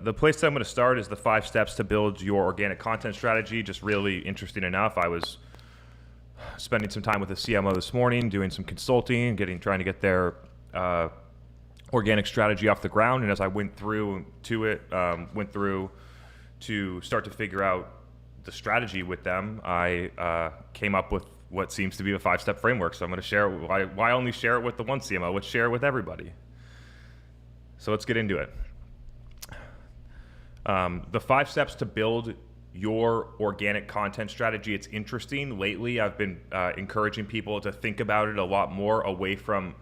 The place that I'm going to start is the 5 steps to build your organic content strategy. Just really interesting enough. I was spending some time with the CMO this morning, doing some consulting, trying to get their organic strategy off the ground. And as I went through to start to figure out the strategy with them, I came up with what seems to be a 5-step framework. So I'm going to share it. Why only share it with the one CMO? Let's share it with everybody. So let's get into it. The 5 steps to build your organic content strategy. It's interesting. Lately, I've been encouraging people to think about it a lot more away from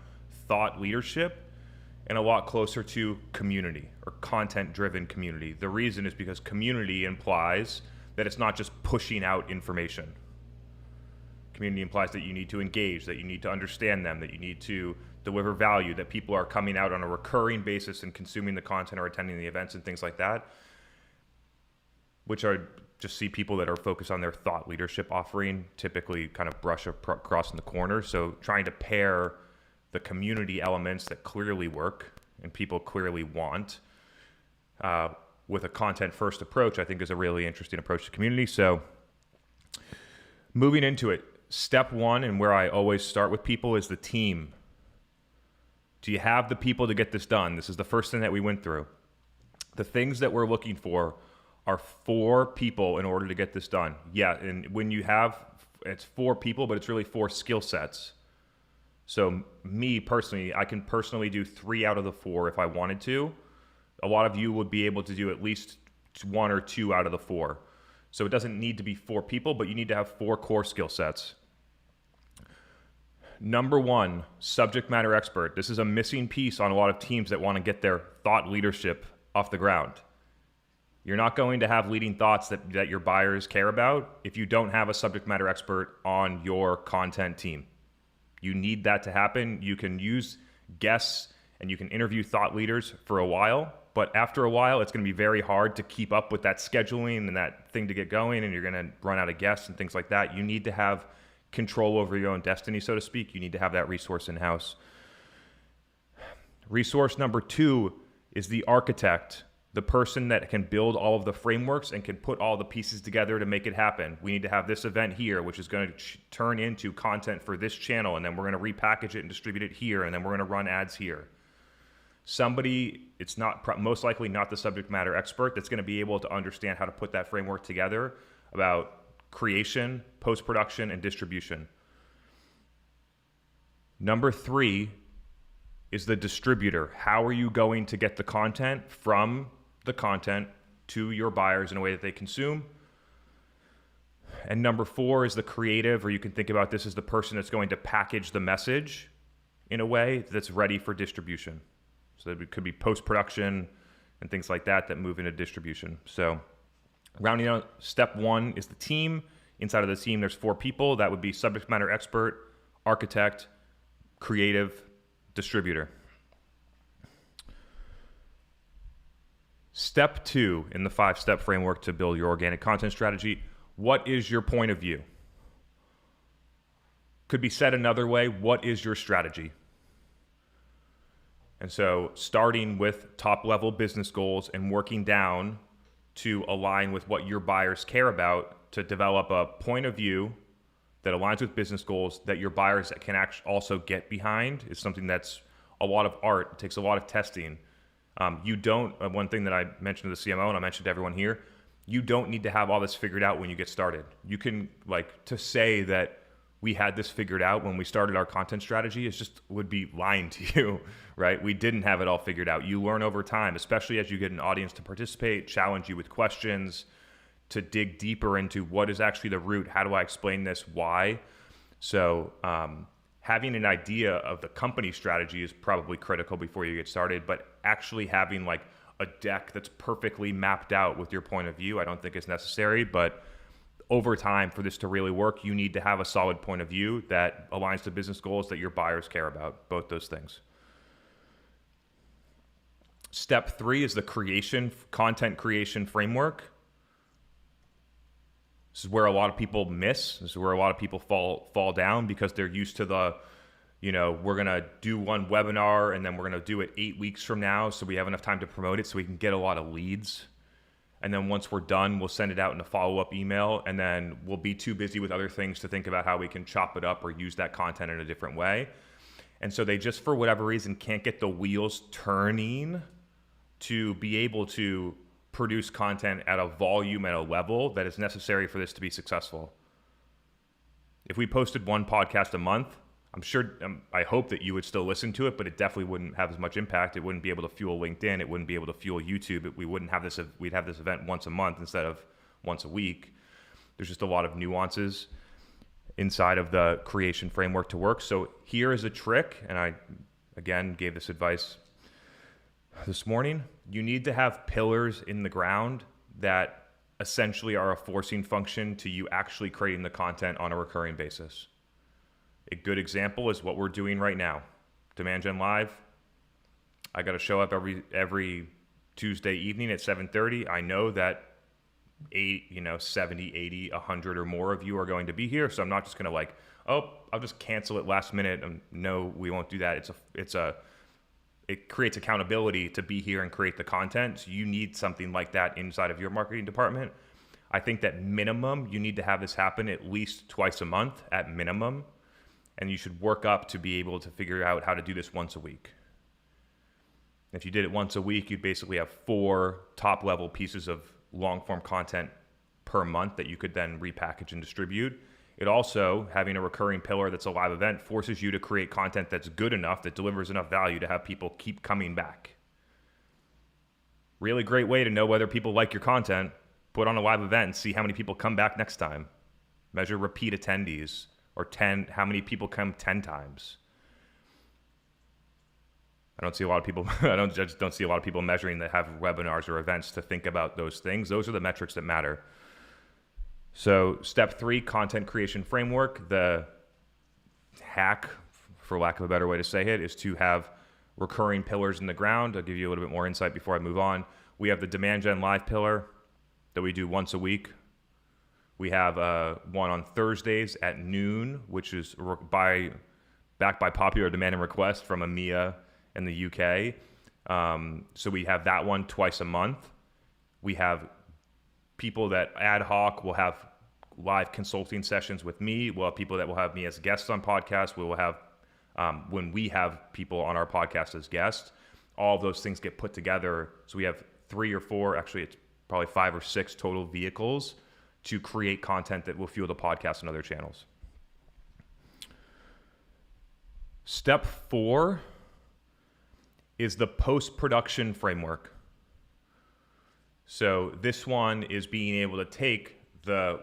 thought leadership and a lot closer to community or content-driven community. The reason is because community implies that it's not just pushing out information. Community implies that you need to engage, that you need to understand them, that you need to deliver value, that people are coming out on a recurring basis and consuming the content or attending the events and things like that, which are just see people that are focused on their thought leadership offering typically kind of brush across in the corner. So trying to pair the community elements that clearly work and people clearly want with a content first approach, I think is a really interesting approach to community. So moving into it, step 1, and where I always start with people, is the team. Do you have the people to get this done? This is the first thing that we went through. The things that we're looking for are 4 people in order to get this done. Yeah, and when you have, it's 4 people, but it's really 4 skill sets. So me personally, I can personally do 3 out of the 4 if I wanted to. A lot of you would be able to do at least 1 or 2 out of the 4. So it doesn't need to be 4 people, but you need to have 4 core skill sets. Number 1, subject matter expert. This is a missing piece on a lot of teams that want to get their thought leadership off the ground. You're not going to have leading thoughts that your buyers care about if you don't have a subject matter expert on your content team. You need that to happen. You can use guests and you can interview thought leaders for a while, but after a while, it's going to be very hard to keep up with that scheduling and that thing to get going, and you're going to run out of guests and things like that. You need to have control over your own destiny, so to speak. You need to have that resource in-house. Resource number 2 is the architect, the person that can build all of the frameworks and can put all the pieces together to make it happen. We need to have this event here, which is going to turn into content for this channel, and then we're going to repackage it and distribute it here, and then we're going to run ads here. Somebody, it's not most likely not the subject matter expert, that's going to be able to understand how to put that framework together about creation, post-production, and distribution. Number 3 is the distributor. How are you going to get the content from the content to your buyers in a way that they consume? And number 4 is the creative, or you can think about this as the person that's going to package the message in a way that's ready for distribution. So it could be post-production and things like that move into distribution. So rounding out, step 1 is the team. Inside of the team, there's 4 people. That would be subject matter expert, architect, creative, distributor. Step 2 in the 5-step framework to build your organic content strategy. What is your point of view? Could be said another way, what is your strategy? And so starting with top-level business goals and working down to align with what your buyers care about to develop a point of view that aligns with business goals that your buyers can actually also get behind is something that's a lot of art. It takes a lot of testing. One thing that I mentioned to the CMO and I mentioned to everyone here, you don't need to have all this figured out when you get started. You can, to say that we had this figured out when we started our content strategy would be lying to you, right? We didn't have it all figured out. You learn over time, especially as you get an audience to participate, challenge you with questions, to dig deeper into what is actually the root. How do I explain this? Why? So having an idea of the company strategy is probably critical before you get started, but actually having a deck that's perfectly mapped out with your point of view, I don't think is necessary. But over time, for this to really work, you need to have a solid point of view that aligns to business goals that your buyers care about, both those things. Step 3 is the content creation framework. This is where a lot of people miss. This is where a lot of people fall down because they're used to the we're going to do one webinar and then we're going to do it 8 weeks from now so we have enough time to promote it so we can get a lot of leads. And then once we're done, we'll send it out in a follow-up email, and then we'll be too busy with other things to think about how we can chop it up or use that content in a different way. And so they just, for whatever reason, can't get the wheels turning to be able to produce content at a volume, at a level that is necessary for this to be successful. If we posted one podcast a month, I hope that you would still listen to it, but it definitely wouldn't have as much impact. It wouldn't be able to fuel LinkedIn. It wouldn't be able to fuel YouTube. We'd have this event once a month instead of once a week. There's just a lot of nuances inside of the creation framework to work. So here is a trick, and I, again, gave this advice this morning. You need to have pillars in the ground that essentially are a forcing function to you actually creating the content on a recurring basis. A good example is what we're doing right now. Demand Gen Live. I got to show up every Tuesday evening at 7:30. I know that 70, 80, 100 or more of you are going to be here. So I'm not just going to I'll just cancel it last minute. No, we won't do that. It creates accountability to be here and create the content. So you need something like that inside of your marketing department. I think that minimum, you need to have this happen at least twice a month at minimum. And you should work up to be able to figure out how to do this once a week. If you did it once a week, you'd basically have 4 top-level pieces of long-form content per month that you could then repackage and distribute. It also, having a recurring pillar that's a live event, forces you to create content that's good enough, that delivers enough value to have people keep coming back. Really great way to know whether people like your content. Put on a live event and see how many people come back next time. Measure repeat attendees. Or how many people come 10 times. I just don't see a lot of people measuring that have webinars or events to think about those things. Those are the metrics that matter. So step 3, content creation framework. The hack, for lack of a better way to say it, is to have recurring pillars in the ground. I'll give you a little bit more insight before I move on. We have the Demand Gen Live pillar that we do once a week. We have one on Thursdays at noon, which is backed by popular demand and request from EMEA and the UK. So we have that one twice a month. We have people that ad hoc will have live consulting sessions with me. We'll have people that will have me as guests on podcasts. We will have, when we have people on our podcast as guests, all of those things get put together. So we have 3 or 4, actually it's probably 5 or 6 total vehicles to create content that will fuel the podcast and other channels. Step 4 is the post-production framework. So this one is being able to take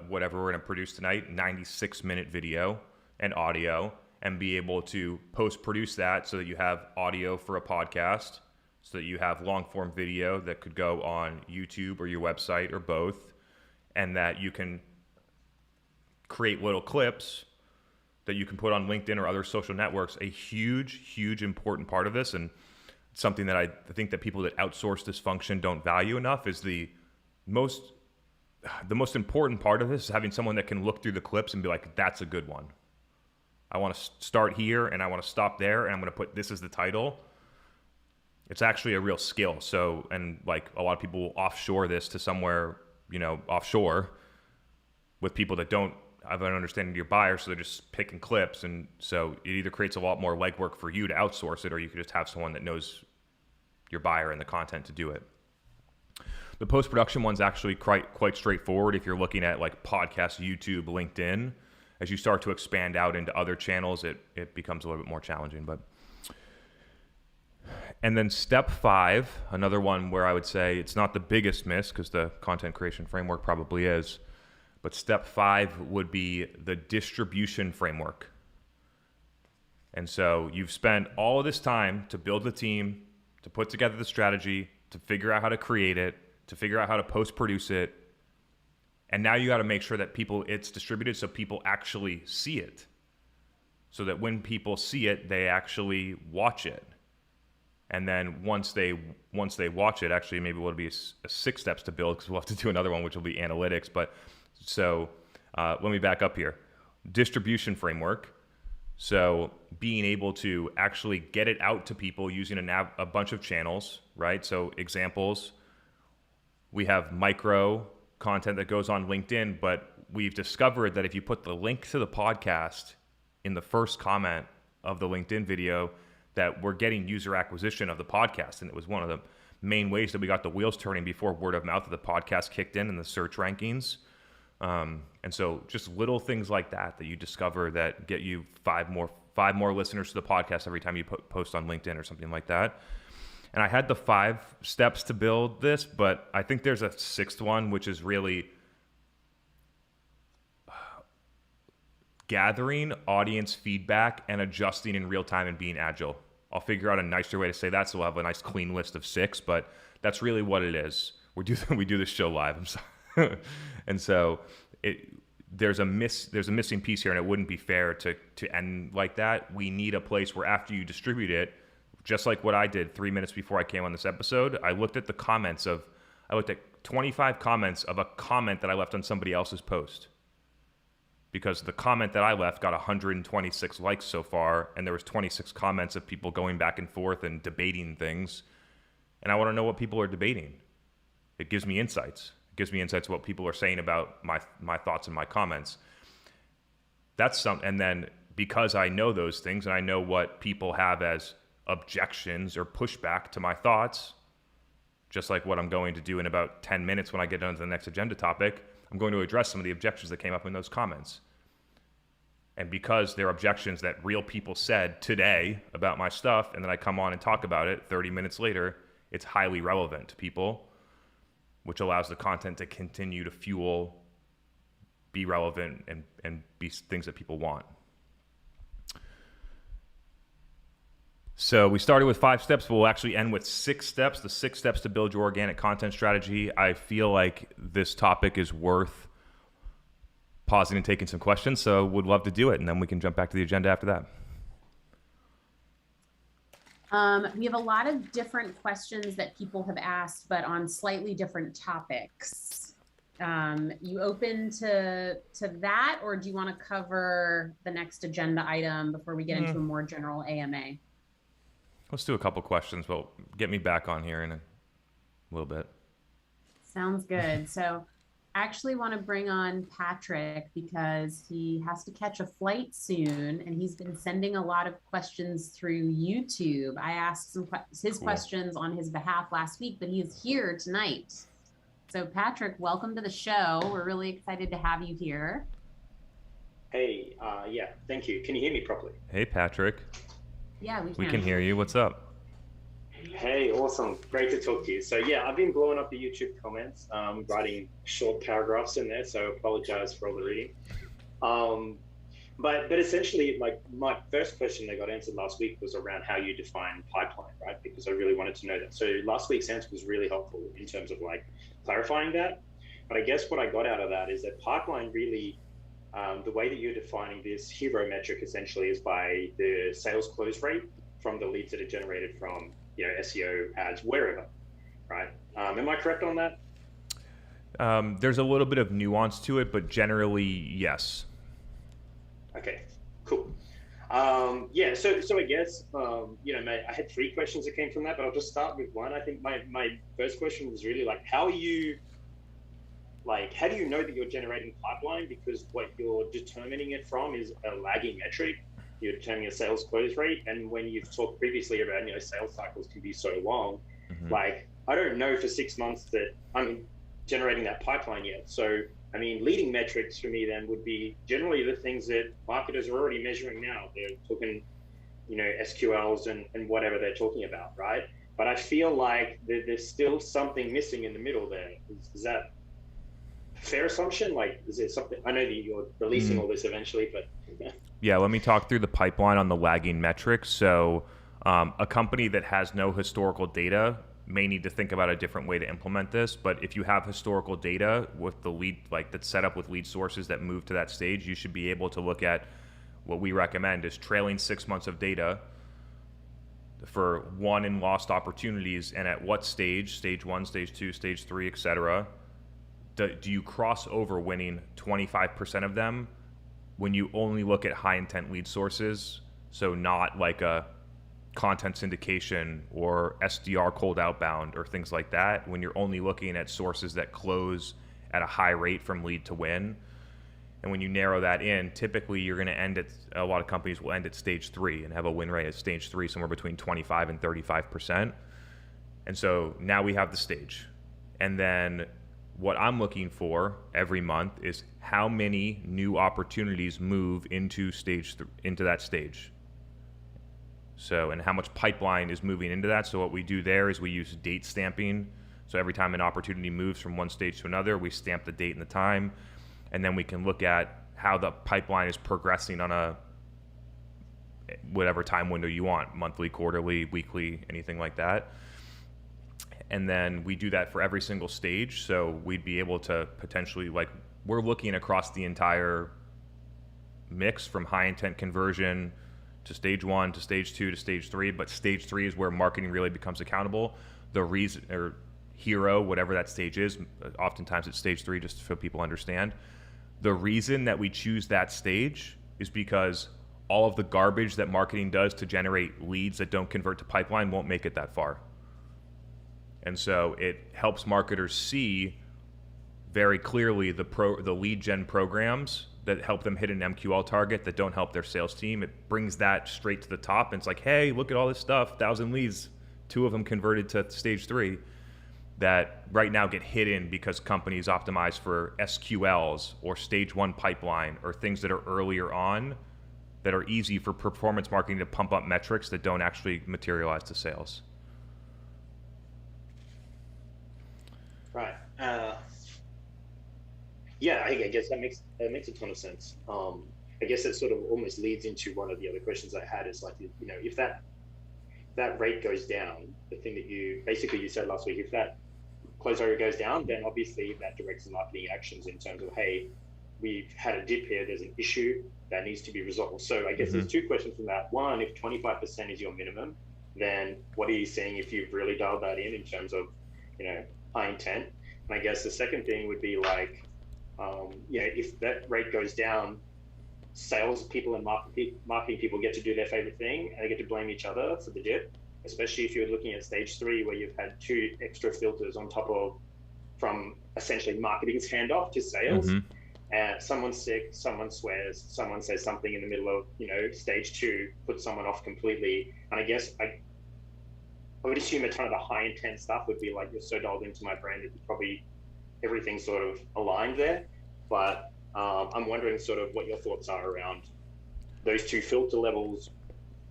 whatever we're going to produce tonight, 96-minute video and audio, and be able to post-produce that so that you have audio for a podcast, so that you have long-form video that could go on YouTube or your website or both, and that you can create little clips that you can put on LinkedIn or other social networks. A huge important part of this, and something that I think that people that outsource this function don't value enough, is the most important part of this is having someone that can look through the clips and be like, that's a good one. I want to start here and I want to stop there and I'm going to put this as the title. It's actually a real skill. So, and like a lot of people will offshore this to somewhere, offshore, with people that don't have an understanding of your buyer, so they're just picking clips. And so it either creates a lot more legwork for you to outsource it, or you could just have someone that knows your buyer and the content to do it. The post-production one's actually quite straightforward if you're looking at like podcasts, YouTube, LinkedIn. As you start to expand out into other channels, it becomes a little bit more challenging. And then step 5, another one where I would say it's not the biggest miss, because the content creation framework probably is, but step 5 would be the distribution framework. And so you've spent all of this time to build the team, to put together the strategy, to figure out how to create it, to figure out how to post-produce it, and now you got to make sure that it's distributed so people actually see it, so that when people see it, they actually watch it. And then once they watch it, actually maybe it'll be a 6 steps to build, because we'll have to do another one, which will be analytics. But so let me back up here. Distribution framework. So being able to actually get it out to people using a bunch of channels, right? So examples, we have micro content that goes on LinkedIn, but we've discovered that if you put the link to the podcast in the first comment of the LinkedIn video, that we're getting user acquisition of the podcast. And it was one of the main ways that we got the wheels turning before word of mouth of the podcast kicked in the search rankings. And so just little things like that you discover that get you five more listeners to the podcast every time you post on LinkedIn or something like that. And I had the 5 steps to build this, but I think there's a 6th one, which is really gathering audience feedback and adjusting in real time and being agile. I'll figure out a nicer way to say that, so we'll have a nice clean list of 6, but that's really what it is. We do this show live. I'm sorry. And so there's a missing piece here, and it wouldn't be fair to end like that. We need a place where after you distribute it, just like what I did 3 minutes before I came on this episode, I looked at 25 comments of a comment that I left on somebody else's post. Because the comment that I left got 126 likes so far, and there was 26 comments of people going back and forth and debating things. And I want to know what people are debating. It gives me insights. It gives me insights what people are saying about my thoughts and my comments. And then because I know those things and I know what people have as objections or pushback to my thoughts, just like what I'm going to do in about 10 minutes when I get on to the next agenda topic, I'm going to address some of the objections that came up in those comments. And because they're objections that real people said today about my stuff, and then I come on and talk about it 30 minutes later, it's highly relevant to people, which allows the content to continue to fuel, be relevant, and be things that people want. So we started with 5 steps, but we'll actually end with 6 steps. The 6 steps to build your organic content strategy. I feel like this topic is worth pausing and taking some questions, so would love to do it, and then we can jump back to the agenda after that. We have a lot of different questions that people have asked, but on slightly different topics. You open to that, or do you want to cover the next agenda item before we get into a more general AMA? Let's do a couple questions, but get me back on here in a little bit. Sounds good. So I actually want to bring on Patrick because he has to catch a flight soon, and he's been sending a lot of questions through YouTube. I asked his questions on his behalf last week, but he is here tonight. So Patrick, welcome to the show. We're really excited to have you here. Hey, yeah, thank you. Can you hear me properly? Hey, Patrick. Yeah, we can. We can hear you. What's up? Hey, awesome. Great to talk to you. So yeah, I've been blowing up the YouTube comments, writing short paragraphs in there, so apologize for all the reading. But essentially, like, my first question that got answered last week was around how you define pipeline, right? Because I really wanted to know that. So last week's answer was really helpful in terms of like clarifying that. But I guess what I got out of that is that pipeline really, the way that you're defining this hero metric essentially is by the sales close rate from the leads that are generated from, you know, SEO ads, wherever, right? Am I correct on that? There's a little bit of nuance to it, but generally, yes. Okay, cool. Yeah, so I guess, you know, I had 3 questions that came from that, but I'll just start with one. I think my first question was really like, how do you know that you're generating pipeline? Because what you're determining it from is a lagging metric. You're determining a sales close rate. And when you've talked previously about, you know, sales cycles can be so long, like, I don't know for 6 months that I'm generating that pipeline yet. So, I mean, leading metrics for me then would be generally the things that marketers are already measuring now. They're talking, you know, SQLs and whatever they're talking about, right? But I feel like there's still something missing in the middle there. Is that a fair assumption? Like, is there something? I know that you're releasing all this eventually, but yeah, let me talk through the pipeline on the lagging metrics. So a company that has no historical data may need to think about a different way to implement this. But if you have historical data with the lead, like that's set up with lead sources that move to that stage, you should be able to look at what we recommend is trailing 6 months of data for won and lost opportunities, and at what stage 1, stage 2, stage 3, etc. Do you cross over winning 25% of them when you only look at high intent lead sources, so not like a content syndication or SDR cold outbound or things like that, when you're only looking at sources that close at a high rate from lead to win, and when you narrow that in, typically you're going to end at, a lot of companies will end at stage 3 and have a win rate at stage 3 somewhere between 25 and 35%. And so now we have the stage. And then what I'm looking for every month is how many new opportunities move into into that stage. So, and how much pipeline is moving into that. So what we do there is we use date stamping. So every time an opportunity moves from one stage to another, we stamp the date and the time. And then we can look at how the pipeline is progressing on a whatever time window you want, monthly, quarterly, weekly, anything like that. And then we do that for every single stage. So we'd be able to potentially, like, we're looking across the entire mix from high intent conversion to stage 1 to stage 2 to stage 3. But stage 3 is where marketing really becomes accountable. The reason, or hero, whatever that stage is, oftentimes it's stage 3, just so people understand. The reason that we choose that stage is because all of the garbage that marketing does to generate leads that don't convert to pipeline won't make it that far. And so it helps marketers see very clearly the lead gen programs that help them hit an MQL target that don't help their sales team. It brings that straight to the top, and it's like, hey, look at all this stuff, 1,000 leads, 2 of them converted to stage 3, that right now get hidden because companies optimize for SQLs or stage 1 pipeline or things that are earlier on that are easy for performance marketing to pump up metrics that don't actually materialize to sales. Right. Yeah, I guess that makes a ton of sense. I guess it sort of almost leads into one of the other questions I had, is like, you know, if that rate goes down, the thing that you said last week, if that close rate goes down, then obviously that directs marketing actions in terms of, hey, we've had a dip here, there's an issue that needs to be resolved. So I guess there's 2 questions from that. One, if 25% is your minimum, then what are you seeing if you've really dialed that in terms of, you know, high intent? And I guess the second thing would be like, if that rate goes down, sales people and marketing people get to do their favorite thing, and they get to blame each other for the dip, especially if you're looking at stage 3 where you've had 2 extra filters on top of, from essentially marketing's handoff to sales. And someone's sick, someone swears, someone says something in the middle of, you know, stage 2, puts someone off completely. And I guess I would assume a ton of the high intent stuff would be like, you're so dialed into my brand that probably everything's sort of aligned there. But I'm wondering sort of what your thoughts are around those 2 filter levels.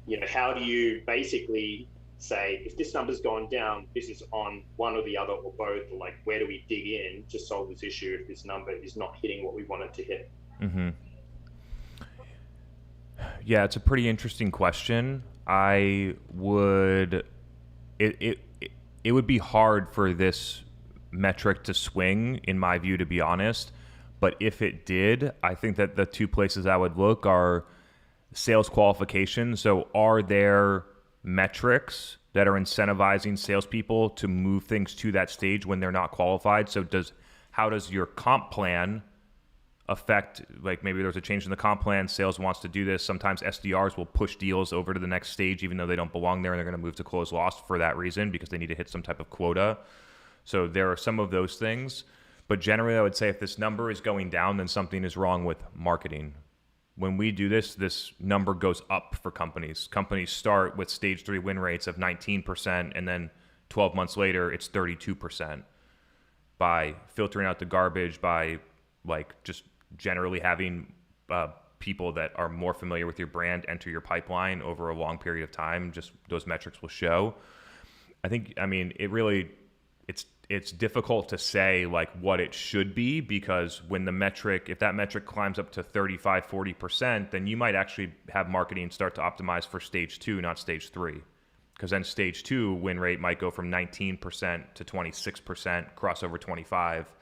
You know, how do you basically say, if this number's gone down, this is on one or the other or both, or like, where do we dig in to solve this issue if this number is not hitting what we want it to hit? Yeah, it's a pretty interesting question. It would be hard for this metric to swing, in my view, to be honest. But if it did, I think that the 2 places I would look are sales qualification. So are there metrics that are incentivizing salespeople to move things to that stage when they're not qualified? So how does your comp plan affect, like, maybe there's a change in the comp plan, sales wants to do this. Sometimes SDRs will push deals over to the next stage even though they don't belong there, and they're going to move to close lost for that reason because they need to hit some type of quota. So there are some of those things. But generally, I would say if this number is going down, then something is wrong with marketing. When we do this number goes up for companies. Companies start with stage 3 win rates of 19%, and then 12 months later, it's 32%. By filtering out the garbage, by like just generally having people that are more familiar with your brand enter your pipeline over a long period of time, just those metrics will show. It's difficult to say like what it should be, because when if that metric climbs up to 35, 40%, then you might actually have marketing start to optimize for stage 2, not stage 3. Because then stage 2 win rate might go from 19% to 26%, cross over 25,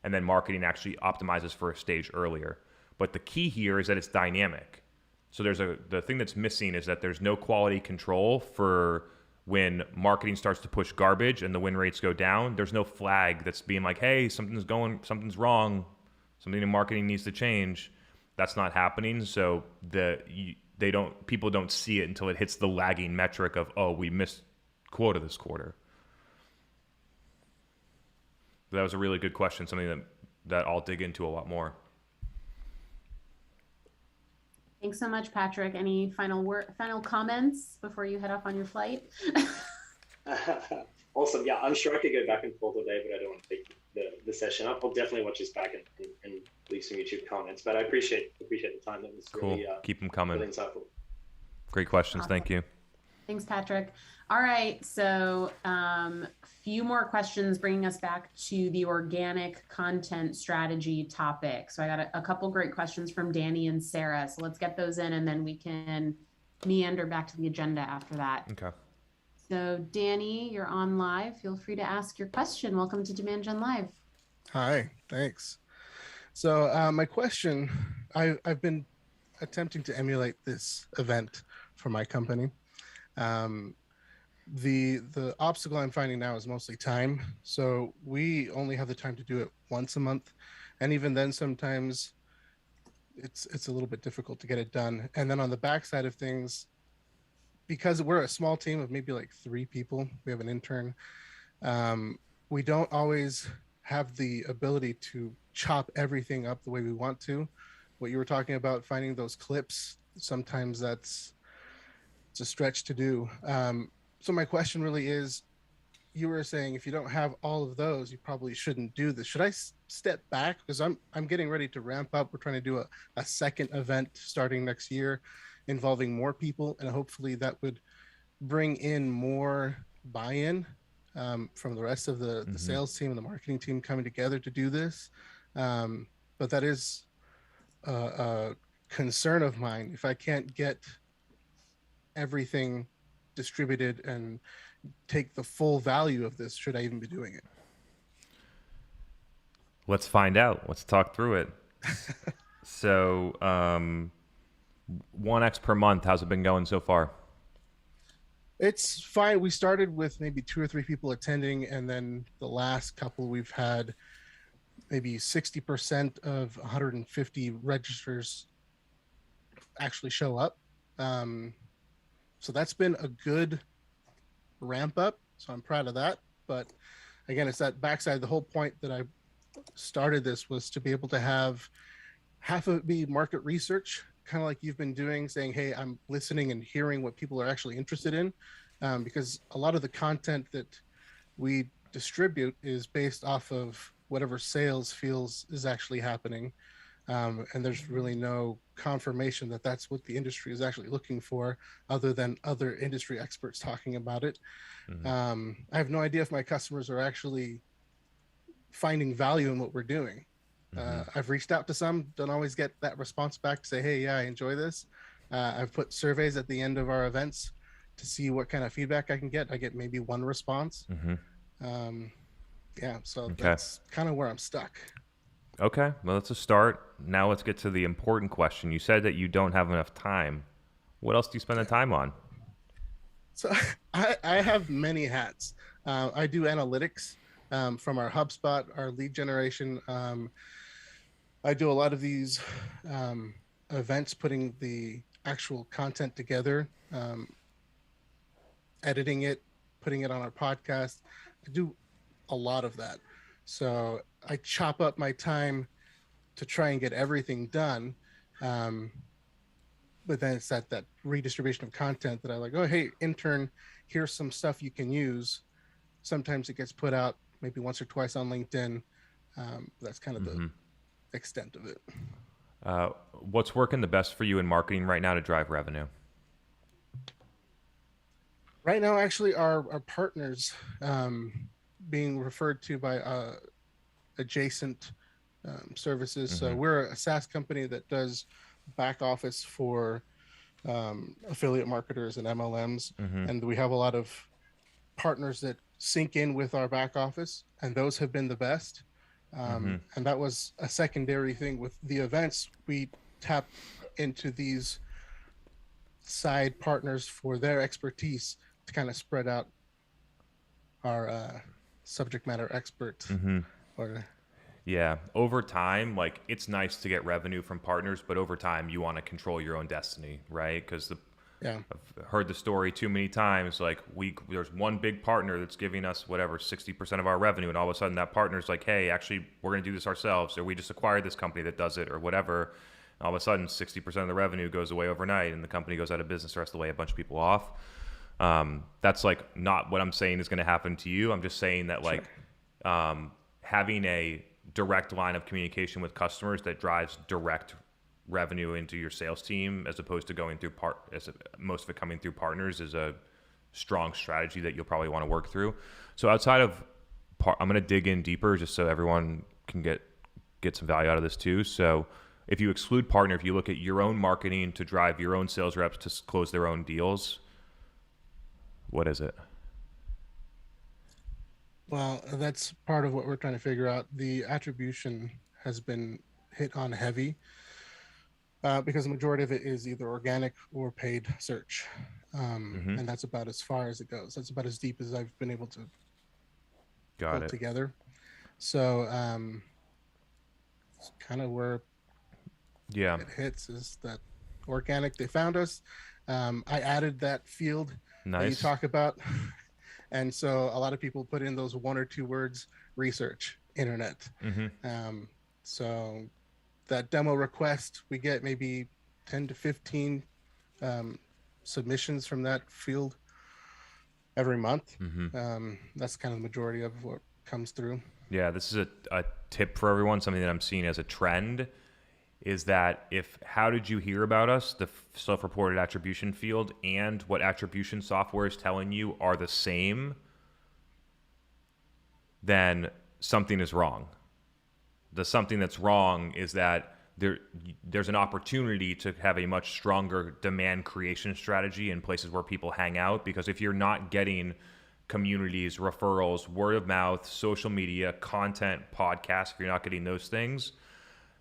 and then marketing actually optimizes for a stage earlier. But the key here is that it's dynamic. So the thing that's missing is that there's no quality control for when marketing starts to push garbage and the win rates go down. There's no flag that's being like, hey, something's wrong, something in marketing needs to change. that's not happening. So people don't see it until it hits the lagging metric of, oh, we missed quota this quarter. That was a really good question, something that I'll dig into a lot more. Thanks so much, Patrick. Any final comments before you head off on your flight? Awesome. Yeah, I'm sure I could go back and forth all day, but I don't want to take the session up. I'll definitely watch this back and leave some YouTube comments. But I appreciate the time. That was cool. Really keep them coming. Really insightful. Great questions. Awesome. Thank you. Thanks, Patrick. All right, so few more questions bringing us back to the organic content strategy topic. So I got a couple great questions from Danny and Sarah. So let's get those in, and then we can meander back to the agenda after that. Okay. So Danny, you're on live. Feel free to ask your question. Welcome to Demand Gen Live. Hi, thanks. So my question, I've been attempting to emulate this event for my company. The obstacle I'm finding now is mostly time. So we only have the time to do it once a month. And even then, sometimes it's a little bit difficult to get it done. And then on the backside of things, because we're a small team of maybe like 3 people, we have an intern. We don't always have the ability to chop everything up the way we want to. What you were talking about, finding those clips, sometimes it's a stretch to do. So my question really is, you were saying if you don't have all of those, you probably shouldn't do this. Should I step back? Because I'm getting ready to ramp up. We're trying to do a second event starting next year, involving more people, and hopefully that would bring in more buy-in from the rest of the sales team and the marketing team coming together to do this. But that is a concern of mine. If I can't get everything distributed and take the full value of this, should I even be doing it? Let's find out. Let's talk through it. So 1x per month, how's it been going so far? It's fine. We started with maybe 2 or 3 people attending, and then the last couple we've had maybe 60% of 150 registers actually show up. So that's been a good ramp up. So I'm proud of that. But again, it's that backside. The whole point that I started this was to be able to have half of it be market research, kind of like you've been doing, saying, hey, I'm listening and hearing what people are actually interested in. Because a lot of the content that we distribute is based off of whatever sales feels is actually happening. And there's really no confirmation that that's what the industry is actually looking for, other than other industry experts talking about it. I have no idea if my customers are actually finding value in what we're doing. I've reached out to some, don't always get that response back to say, hey, yeah, I enjoy this. I've put surveys at the end of our events to see what kind of feedback I can get. I get maybe 1 response. Yeah, so that's kind of where I'm stuck. Okay, well, that's a start. Now let's get to the important question. You said that you don't have enough time. What else do you spend the time on? So I have many hats. I do analytics from our HubSpot, our lead generation. I do a lot of these events, putting the actual content together, editing it, putting it on our podcast. I do a lot of that. So I chop up my time to try and get everything done. But then it's that redistribution of content that I like, oh, hey, intern, here's some stuff you can use. Sometimes it gets put out maybe once or twice on LinkedIn. That's kind of the extent of it. What's working the best for you in marketing right now to drive revenue? Right now, actually, our partners being referred to by adjacent services. So we're a SaaS company that does back office for affiliate marketers and MLMs. And we have a lot of partners that sync in with our back office, and those have been the best. And that was a secondary thing with the events. We tap into these side partners for their expertise to kind of spread out our subject matter expert. Or Yeah. Over time, like it's nice to get revenue from partners, but over time you want to control your own destiny, right? Because Yeah. I've heard the story too many times. Like there's one big partner that's giving us whatever 60% of our revenue, and all of a sudden that partner's like, hey, actually we're going to do this ourselves, or we just acquired this company that does it, or whatever. And all of a sudden 60% of the revenue goes away overnight, and the company goes out of business or has to lay a bunch of people off. That's like not what I'm saying is going to happen to you. I'm just saying that like having a direct line of communication with customers that drives direct revenue into your sales team, as opposed to going through most of it coming through partners, is a strong strategy that you'll probably want to work through. So outside of I'm going to dig in deeper just so everyone can get some value out of this too. So if you exclude partner, if you look at your own marketing to drive your own sales reps to close their own deals, what is it? Well, that's part of what we're trying to figure out. The attribution has been hit on heavy because the majority of it is either organic or paid search. And that's about as far as it goes. That's about as deep as I've been able to pull together. So it's kind of where it hits is that organic. They found us. I added that field that you talk about. And so a lot of people put in those 1 or 2 words: research, internet. So that demo request, we get maybe 10 to 15 submissions from that field every month. That's kind of the majority of what comes through. Yeah, this is a tip for everyone. Something that I'm seeing as a trend is that how did you hear about us, the self-reported attribution field, and what attribution software is telling you are the same, then something is wrong. The something that's wrong is that there's an opportunity to have a much stronger demand creation strategy in places where people hang out, because if you're not getting communities, referrals, word of mouth, social media, content, podcasts, if you're not getting those things,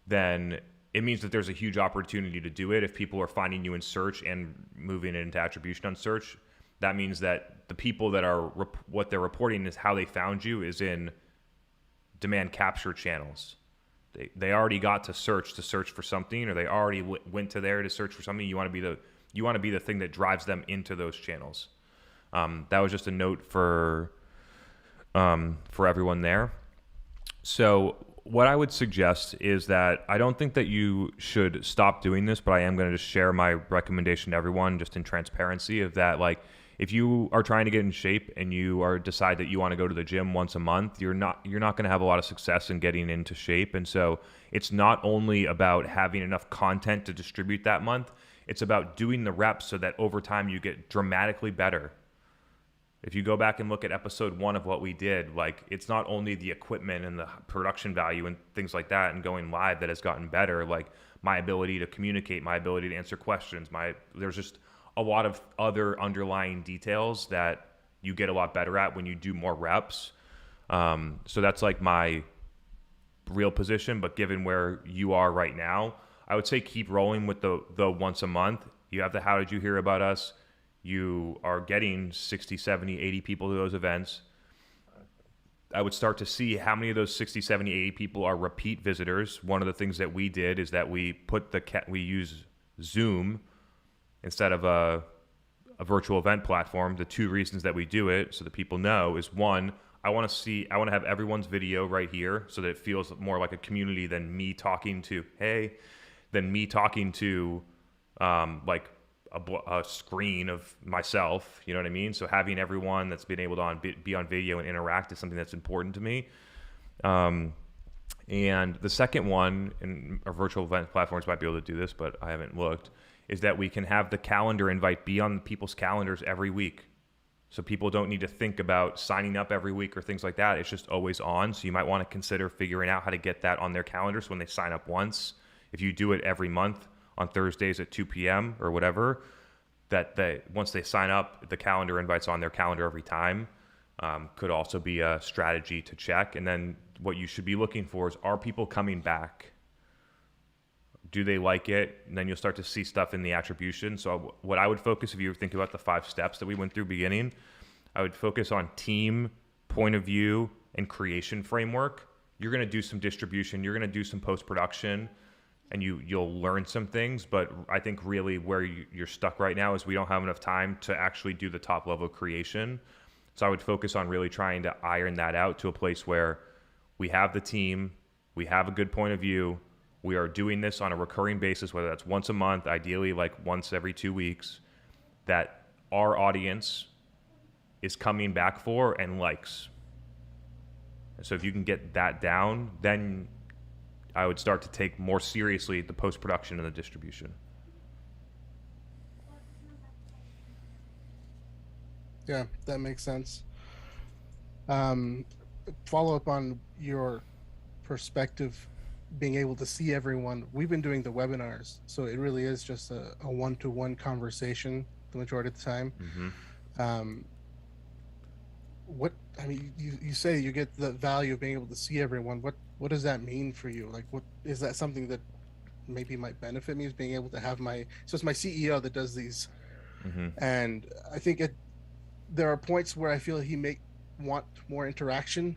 then it means that there's a huge opportunity to do it. If people are finding you in search and moving it into attribution on search, that means that the people that are what they're reporting is how they found you is in demand capture channels. They already got to search for something, or they already went to there to search for something. You want to be the thing that drives them into those channels. That was just a note for everyone there. So what I would suggest is that I don't think that you should stop doing this, but I am going to just share my recommendation to everyone, just in transparency, of that, like, if you are trying to get in shape and you decide that you want to go to the gym once a month, you're not going to have a lot of success in getting into shape. And so it's not only about having enough content to distribute that month, it's about doing the reps so that over time you get dramatically better. If you go back and look at episode 1 of what we did, like, it's not only the equipment and the production value and things like that and going live that has gotten better, like my ability to communicate, my ability to answer questions, there's just a lot of other underlying details that you get a lot better at when you do more reps. So that's like my real position, but given where you are right now, I would say keep rolling with the once a month. You have the how did you hear about us? You are getting 60, 70, 80 people to those events. I would start to see how many of those 60, 70, 80 people are repeat visitors. One of the things that we did is that we use Zoom instead of a virtual event platform. The 2 reasons that we do it, so that people know, is 1, I want to have everyone's video right here so that it feels more like a community than me talking to like a screen of myself, you know what I mean? So having everyone that's been able to be on video and interact is something that's important to me. And the second one, and our virtual event platforms might be able to do this, but I haven't looked, is that we can have the calendar invite be on people's calendars every week. So people don't need to think about signing up every week or things like that. It's just always on. So you might want to consider figuring out how to get that on their calendars when they sign up once. If you do it every month on Thursdays at 2 p.m. or whatever, that once they sign up, the calendar invites on their calendar every time. Could also be a strategy to check. And then what you should be looking for is, are people coming back? Do they like it? And then you'll start to see stuff in the attribution. So what I would focus, if you think about the 5 steps that we went through beginning, I would focus on team, point of view, and creation framework. you're going to do some distribution, you're going to do some post-production, and you'll learn some things. But I think really where you're stuck right now is we don't have enough time to actually do the top level creation. So I would focus on really trying to iron that out to a place where we have the team, we have a good point of view, we are doing this on a recurring basis, whether that's once a month, ideally like once every 2 weeks, that our audience is coming back for and likes. And so if you can get that down, then I would start to take more seriously the post-production and the distribution. Yeah, that makes sense. Follow up on your perspective, being able to see everyone. We've been doing the webinars, so it really is just a one-to-one conversation the majority of the time. You say you get the value of being able to see everyone. What does that mean for you? Like, what is that something that maybe might benefit me, is being able to have so it's my CEO that does these, and I think there are points where I feel he may want more interaction.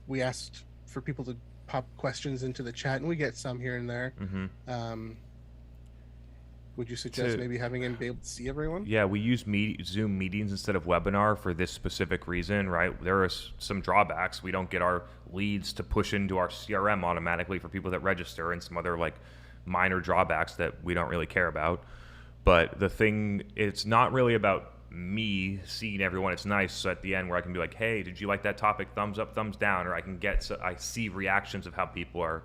We asked for people to pop questions into the chat, and we get some here and there. Would you suggest maybe having him be able to see everyone? Yeah, we use Zoom meetings instead of webinar for this specific reason, right? There are some drawbacks. We don't get our leads to push into our CRM automatically for people that register, and some other like minor drawbacks that we don't really care about. But it's not really about me seeing everyone. It's nice at the end where I can be like, hey, did you like that topic? Thumbs up, thumbs down. Or I see reactions of how people are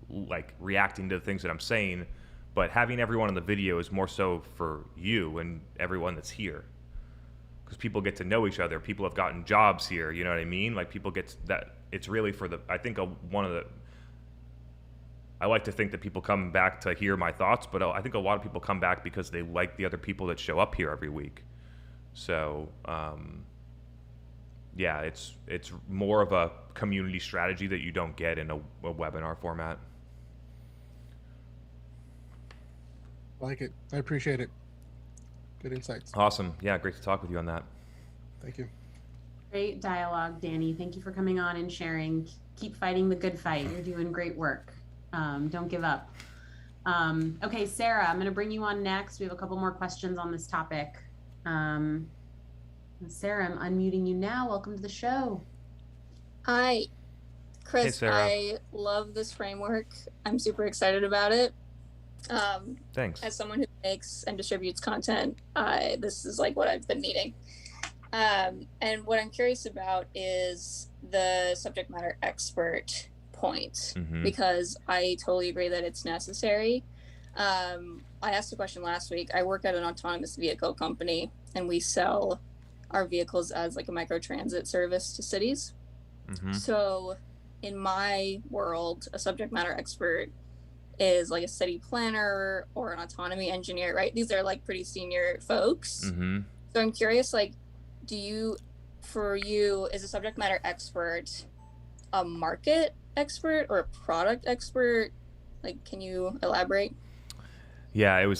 like reacting to the things that I'm saying. But having everyone in the video is more so for you and everyone that's here, because people get to know each other. People have gotten jobs here. You know what I mean? Like, people get that. It's really for I like to think that people come back to hear my thoughts, but I think a lot of people come back because they like the other people that show up here every week. So, yeah, it's more of a community strategy that you don't get in a webinar format. I like it. I appreciate it. Good insights. Awesome. Yeah, great to talk with you on that. Thank you. Great dialogue, Danny. Thank you for coming on and sharing. Keep fighting the good fight. You're doing great work. Don't give up. Okay, Sarah, I'm going to bring you on next. We have a couple more questions on this topic. Sarah, I'm unmuting you now. Welcome to the show. Hi, Chris. Hey, Sarah. I love this framework. I'm super excited about it. Thanks. As someone who makes and distributes content, this is like what I've been needing. And what I'm curious about is the subject matter expert point, because I totally agree that it's necessary. I asked a question last week. I work at an autonomous vehicle company, and we sell our vehicles as like a microtransit service to cities. So in my world, a subject matter expert is like a city planner or an autonomy engineer, right? These are like pretty senior folks. So I'm curious, like, for you, is a subject matter expert a market expert or a product expert? Like, can you elaborate? Yeah,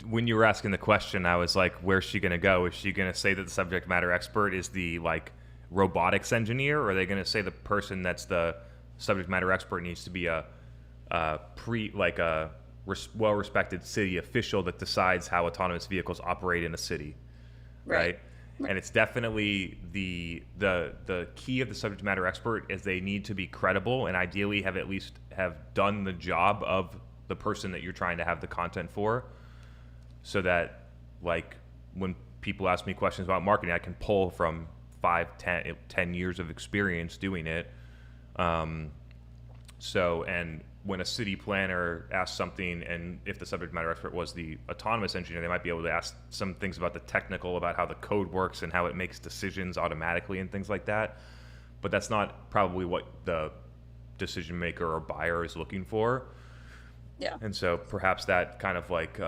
when you were asking the question, I was like, where's she going to go? Is she going to say that the subject matter expert is the like robotics engineer, or are they going to say the person that's the subject matter expert needs to be a well-respected city official that decides how autonomous vehicles operate in a city, right? And it's definitely the key of the subject matter expert is they need to be credible and ideally have done the job of the person that you're trying to have the content for, so that like when people ask me questions about marketing, I can pull from 10 years of experience doing it. And when a city planner asks something, and if the subject matter expert was the autonomous engineer, they might be able to ask some things about the technical, about how the code works and how it makes decisions automatically and things like that. But that's not probably what the decision maker or buyer is looking for. Yeah. And so perhaps that kind of like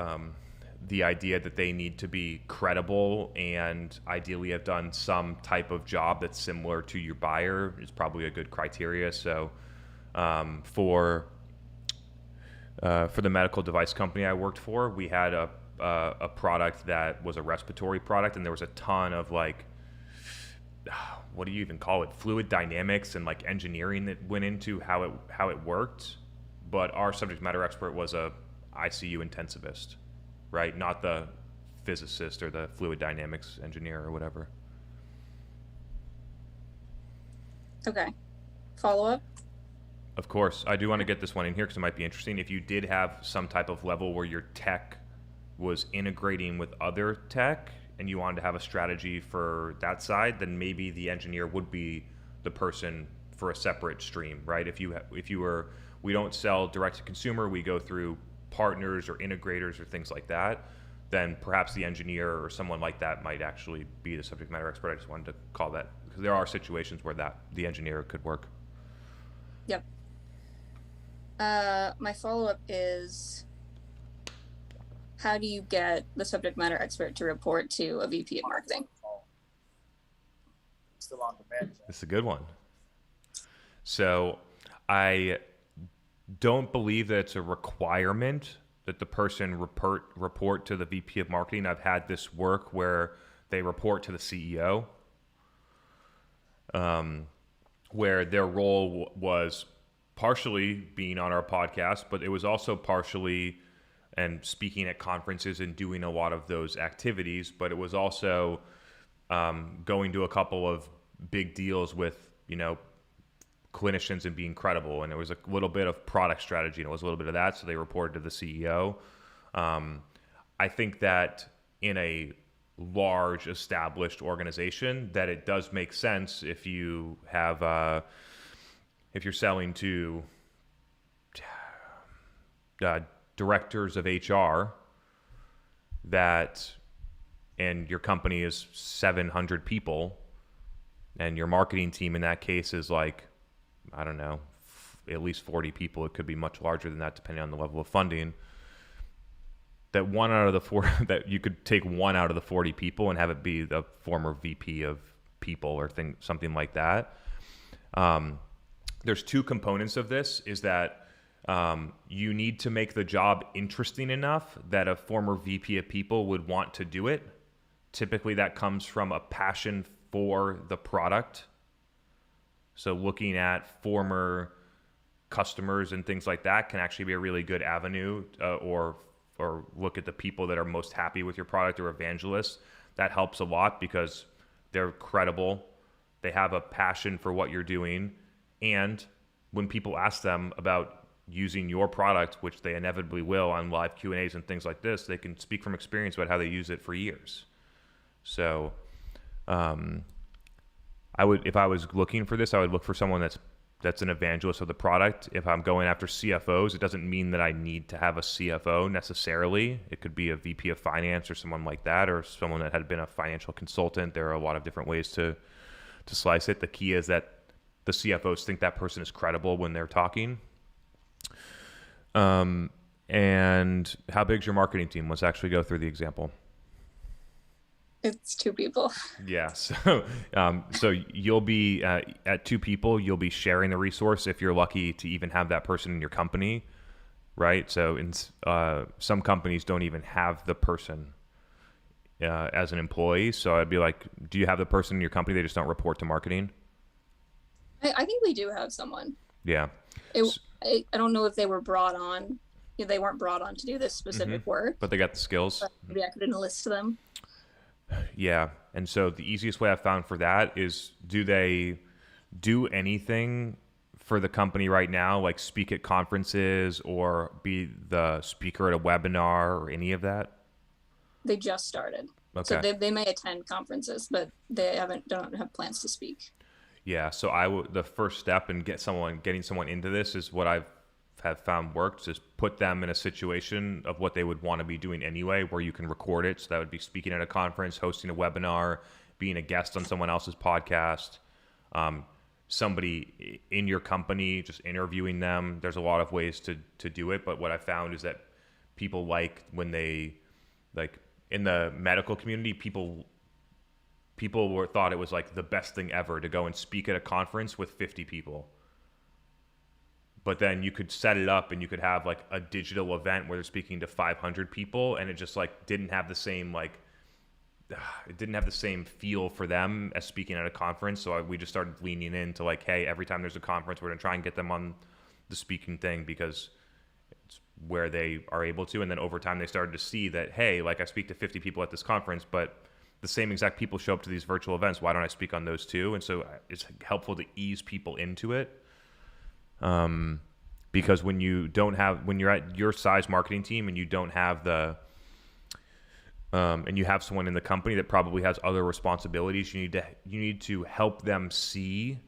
the idea that they need to be credible and ideally have done some type of job that's similar to your buyer is probably a good criteria. So for the medical device company I worked for, we had a product that was a respiratory product, and there was a ton of like what do you even call it, fluid dynamics and like engineering that went into how it worked. But our subject matter expert was a ICU intensivist, right? Not the physicist or the fluid dynamics engineer or whatever. Okay. Follow up? Of course. I do want to get this one in here because it might be interesting. If you did have some type of level where your tech was integrating with other tech and you wanted to have a strategy for that side, then maybe the engineer would be the person for a separate stream, right? If you were, we don't sell direct to consumer, we go through partners or integrators or things like that, then perhaps the engineer or someone like that might actually be the subject matter expert. I just wanted to call that, because there are situations where the engineer could work. Yep. My follow-up is, how do you get the subject matter expert to report to a VP of marketing? Still on demand. This is a good one. So I don't believe that it's a requirement that the person report to the VP of marketing. I've had this work where they report to the CEO, where their role was partially being on our podcast, but it was also partially and speaking at conferences and doing a lot of those activities, but it was also going to a couple of big deals with, clinicians and being credible. And it was a little bit of product strategy and it was a little bit of that. So they reported to the CEO. I think that in a large established organization that it does make sense if you have, if you're selling to directors of HR and your company is 700 people and your marketing team in that case is like, I don't know, at least 40 people. It could be much larger than that depending on the level of funding. That you could take one out of the 40 people and have it be the former VP of people or something like that. There's two components of this, is that you need to make the job interesting enough that a former VP of people would want to do it. Typically that comes from a passion for the product. So looking at former customers and things like that can actually be a really good avenue, or look at the people that are most happy with your product or evangelists. That helps a lot because they're credible. They have a passion for what you're doing. And when people ask them about using your product, which they inevitably will on live Q&As and things like this, they can speak from experience about how they use it for years. So if I was looking for this, I would look for someone that's an evangelist of the product. If I'm going after CFOs, it doesn't mean that I need to have a CFO necessarily. It could be a VP of finance or someone like that, or someone that had been a financial consultant. There are a lot of different ways to slice it. The key is that the CFOs think that person is credible when they're talking. And how big's your marketing team? Let's actually go through the example. It's 2 people. Yeah. So you'll be at 2 people, you'll be sharing the resource if you're lucky to even have that person in your company, right? So in some companies don't even have the person as an employee. So I'd be like, do you have the person in your company? They just don't report to marketing. I think we do have someone. Yeah. I don't know if they were brought on. They weren't brought on to do this specific work. But they got the skills. But maybe I could enlist them. Yeah. And so the easiest way I've found for that is, do they do anything for the company right now, like speak at conferences or be the speaker at a webinar or any of that? They just started. Okay. So they may attend conferences, but they don't have plans to speak. Yeah. So the first step in getting someone into this is what have found works, is put them in a situation of what they would want to be doing anyway, where you can record it. So that would be speaking at a conference, hosting a webinar, being a guest on someone else's podcast, somebody in your company, just interviewing them. There's a lot of ways to do it. But what I found is that people like when they, like in the medical community, people thought it was like the best thing ever to go and speak at a conference with 50 people. But then you could set it up and you could have like a digital event where they're speaking to 500 people, and it just like didn't have the same like it didn't have the same feel for them as speaking at a conference. So we just started leaning into like, hey, every time there's a conference, we're going to try and get them on the speaking thing because it's where they are able to. And then over time, they started to see that, hey, like I speak to 50 people at this conference, but the same exact people show up to these virtual events. Why don't I speak on those too? And so it's helpful to ease people into it. Because when you're at your size marketing team and you don't have and you have someone in the company that probably has other responsibilities, you need to help them see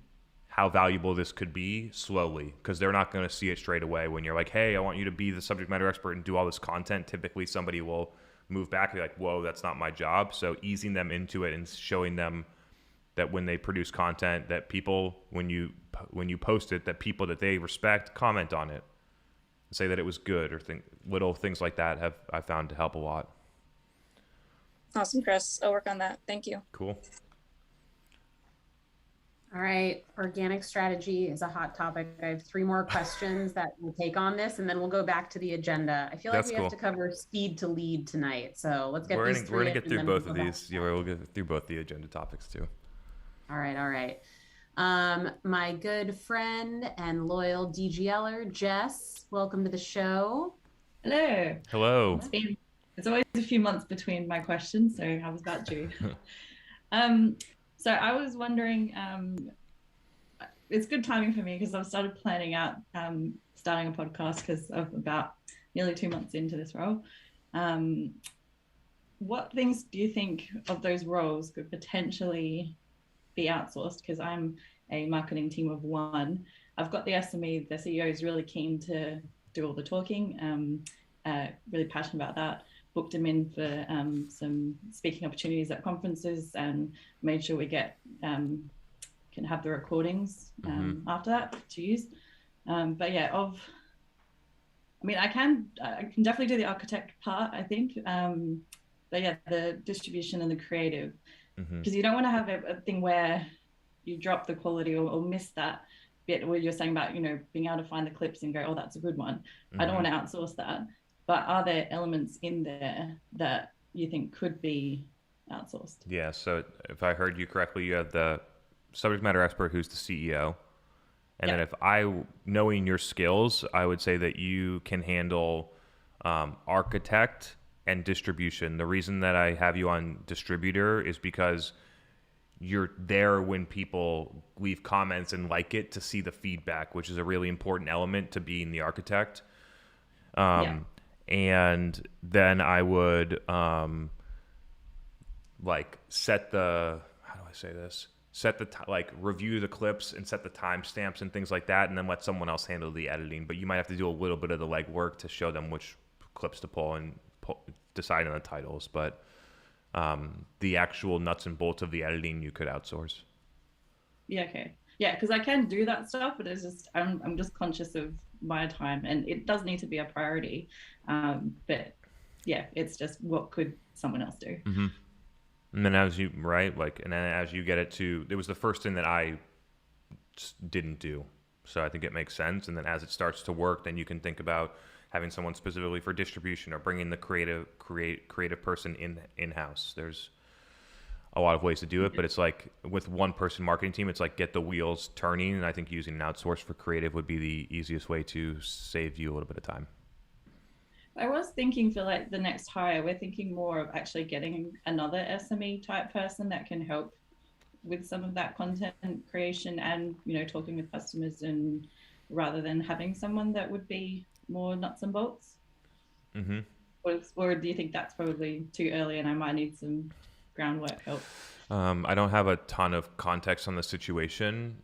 how valuable this could be slowly, because they're not going to see it straight away. When you're like, hey, I want you to be the subject matter expert and do all this content, typically somebody will move back and be like, whoa, that's not my job. So easing them into it and showing them that when they produce content, that people, when you post it, that people that they respect comment on it, say that it was good, or little things like that I found to help a lot. Awesome, Chris. I'll work on that. Thank you. Cool. All right. Organic strategy is a hot topic. I have 3 more questions that we'll take on this, and then we'll go back to the agenda. I feel like we have to cover speed to lead tonight. So let's get these 3. We're going to get through both of these. Yeah, we'll get through both the agenda topics too. All right. My good friend and loyal DGLer, Jess, welcome to the show. Hello. Hello. It's always a few months between my questions, so I was about due. So I was wondering, it's good timing for me because I've started planning out starting a podcast because I'm about nearly 2 months into this role. What things do you think of those roles could potentially be outsourced? Because I'm a marketing team of 1. I've got the SME, the CEO is really keen to do all the talking, really passionate about that. Booked him in for some speaking opportunities at conferences and made sure we can have the recordings after that to use. But yeah, I can definitely do the architect part, I think. But yeah, the distribution and the creative, because you don't want to have a thing where you drop the quality or miss that bit where you're saying about, being able to find the clips and go, oh, that's a good one. I don't want to outsource that. But are there elements in there that you think could be outsourced? Yeah, so if I heard you correctly, you have the subject matter expert who's the CEO. And then knowing your skills, I would say that you can handle architect and distribution. The reason that I have you on distributor is because you're there when people leave comments and like it to see the feedback, which is a really important element to being the architect. And then I would set the, how do I say this? Review the clips and set the timestamps and things like that, and then let someone else handle the editing. But you might have to do a little bit of the legwork to show them which clips to pull and decide on the titles. But the actual nuts and bolts of the editing you could outsource. Yeah, okay. Yeah, because I can do that stuff, but it's just I'm just conscious of my time, and it does need to be a priority. But yeah, it's just what could someone else do. And then as you get it was the first thing that I just didn't do. So I think it makes sense. And then as it starts to work, then you can think about having someone specifically for distribution or bringing the creative person in-house. There's a lot of ways to do it, but it's like with one person marketing team, it's like get the wheels turning. And I think using an outsource for creative would be the easiest way to save you a little bit of time. I was thinking for the next hire, we're thinking more of actually getting another SME type person that can help with some of that content creation and, talking with customers, and rather than having someone that would be more nuts and bolts. Or do you think that's probably too early and I might need some groundwork help? I don't have a ton of context on the situation.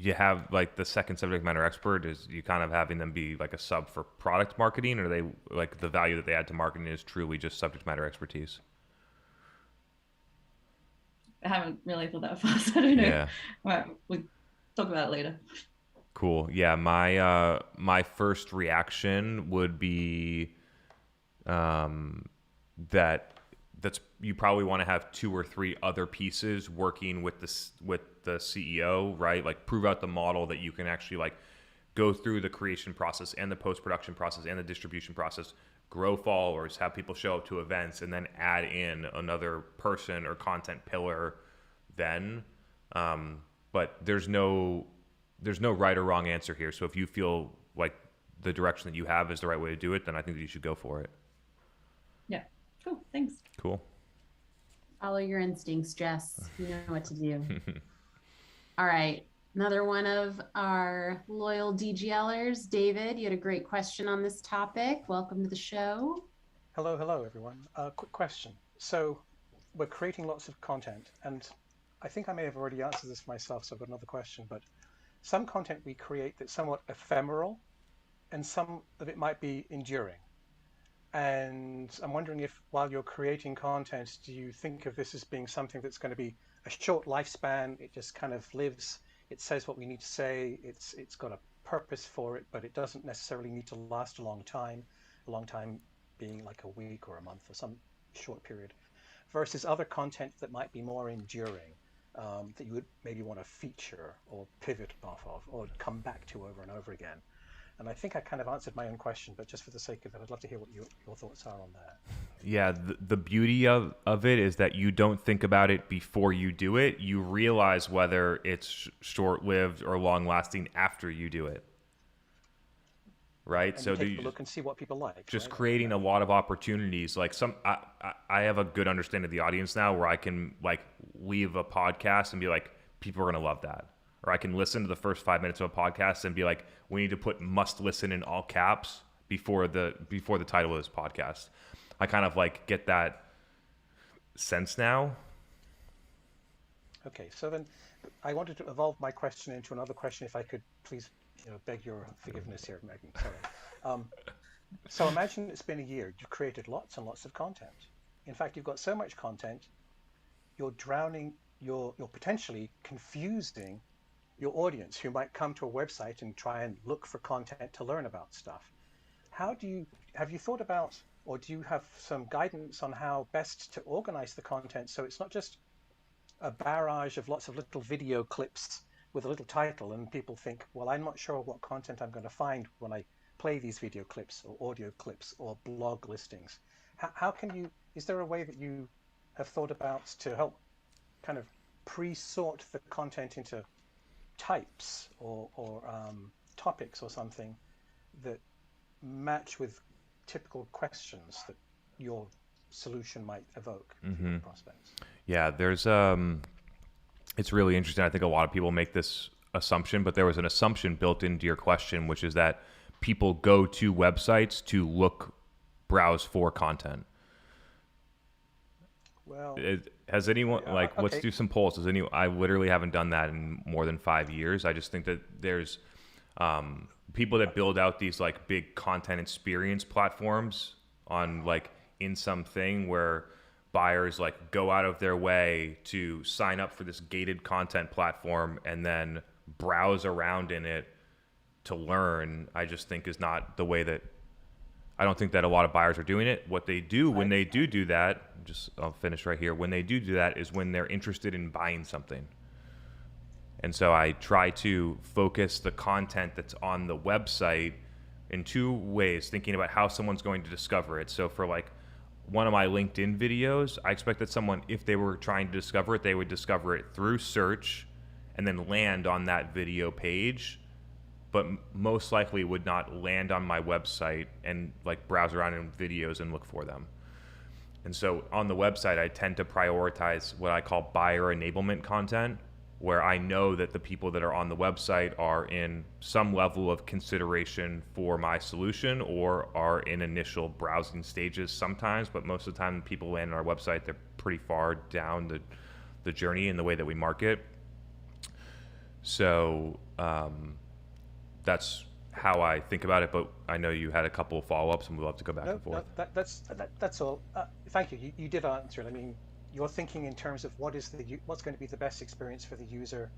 You have the second subject matter expert is you kind of having them be like a sub for product marketing, or they the value that they add to marketing is truly just subject matter expertise? I haven't really thought that far, so I don't know. Yeah. All right, we'll talk about it later. Cool. Yeah, my first reaction would be that's you probably want to have 2 or 3 other pieces working with the CEO, right? Prove out the model that you can actually go through the creation process and the post-production process and the distribution process grow followers, have people show up to events, and then add in another person or content pillar then. But there's no right or wrong answer here. So if you feel like the direction that you have is the right way to do it, then I think that you should go for it. Yeah, cool, thanks. Cool. Follow your instincts, Jess. You know what to do. All right. Another one of our loyal DGLers, David, you had a great question on this topic. Welcome to the show. Hello, everyone. Quick question. So we're creating lots of content, and I think I may have already answered this myself, so I've got another question, but some content we create that's somewhat ephemeral, and some of it might be enduring. And I'm wondering if, while you're creating content, do you think of this as being something that's going to be a short lifespan? It just kind of lives, it says what we need to say, it's got a purpose for it, but it doesn't necessarily need to last a long time being like a week or a month or some short period, versus other content that might be more enduring, that you would maybe want to feature or pivot off of or come back to over and over again. And I think I kind of answered my own question, but just for the sake of it, I'd love to hear what your thoughts are on that. Yeah, the beauty of it is that you don't think about it before you do it. You realize whether it's short-lived or long-lasting after you do it. Right? And so take a look and see what people like. Just right? creating a lot of opportunities. Like I have a good understanding of the audience now where I can like leave a podcast and be like, people are going to love that. Or I can listen to the first 5 minutes of a podcast and be like, we need to put must listen in all caps before the title of this podcast. I kind of like get that sense now. Okay, so then I wanted to evolve my question into another question, if I could please beg your forgiveness here, Megan. Sorry. So imagine it's been a year. You've created lots and lots of content. In fact, you've got so much content, you're drowning, you're potentially confusing your audience who might come to a website and try and look for content to learn about stuff. Have you thought about, or do you have some guidance on how best to organize the content so it's not just a barrage of lots of little video clips with a little title and people think, well, I'm not sure what content I'm going to find when I play these video clips or audio clips or blog listings. How can you, is there a way that you have thought about to help kind of pre-sort the content into types or topics or something that match with typical questions that your solution might evoke for your prospects? Yeah, there's it's really interesting. I think a lot of people make this assumption, but there was an assumption built into your question, which is that people go to websites to browse for content. Well, has anyone okay. Let's do some polls. I literally haven't done that in more than 5 years. I just think that there's people that build out these like big content experience platforms on like in something where buyers like go out of their way to sign up for this gated content platform and then browse around in it to learn. I just think is not the way that, I don't think that a lot of buyers are doing it. What they do when they do that, I'll finish right here. When they do that is when they're interested in buying something. And so I try to focus the content that's on the website in two ways, thinking about how someone's going to discover it. So for like one of my LinkedIn videos, I expect that someone, if they were trying to discover it, they would discover it through search and then land on that video page, but most likely would not land on my website and like browse around in videos and look for them. And so on the website, I tend to prioritize what I call buyer enablement content, where I know that the people that are on the website are in some level of consideration for my solution or are in initial browsing stages sometimes, but most of the time people land on our website, they're pretty far down the journey in the way that we market. So that's how I think about it, but I know you had a couple of follow-ups and we'd love to go back and forth. That's all. Thank you. You did answer it. I mean, you're thinking in terms of what's going to be the best experience for the user,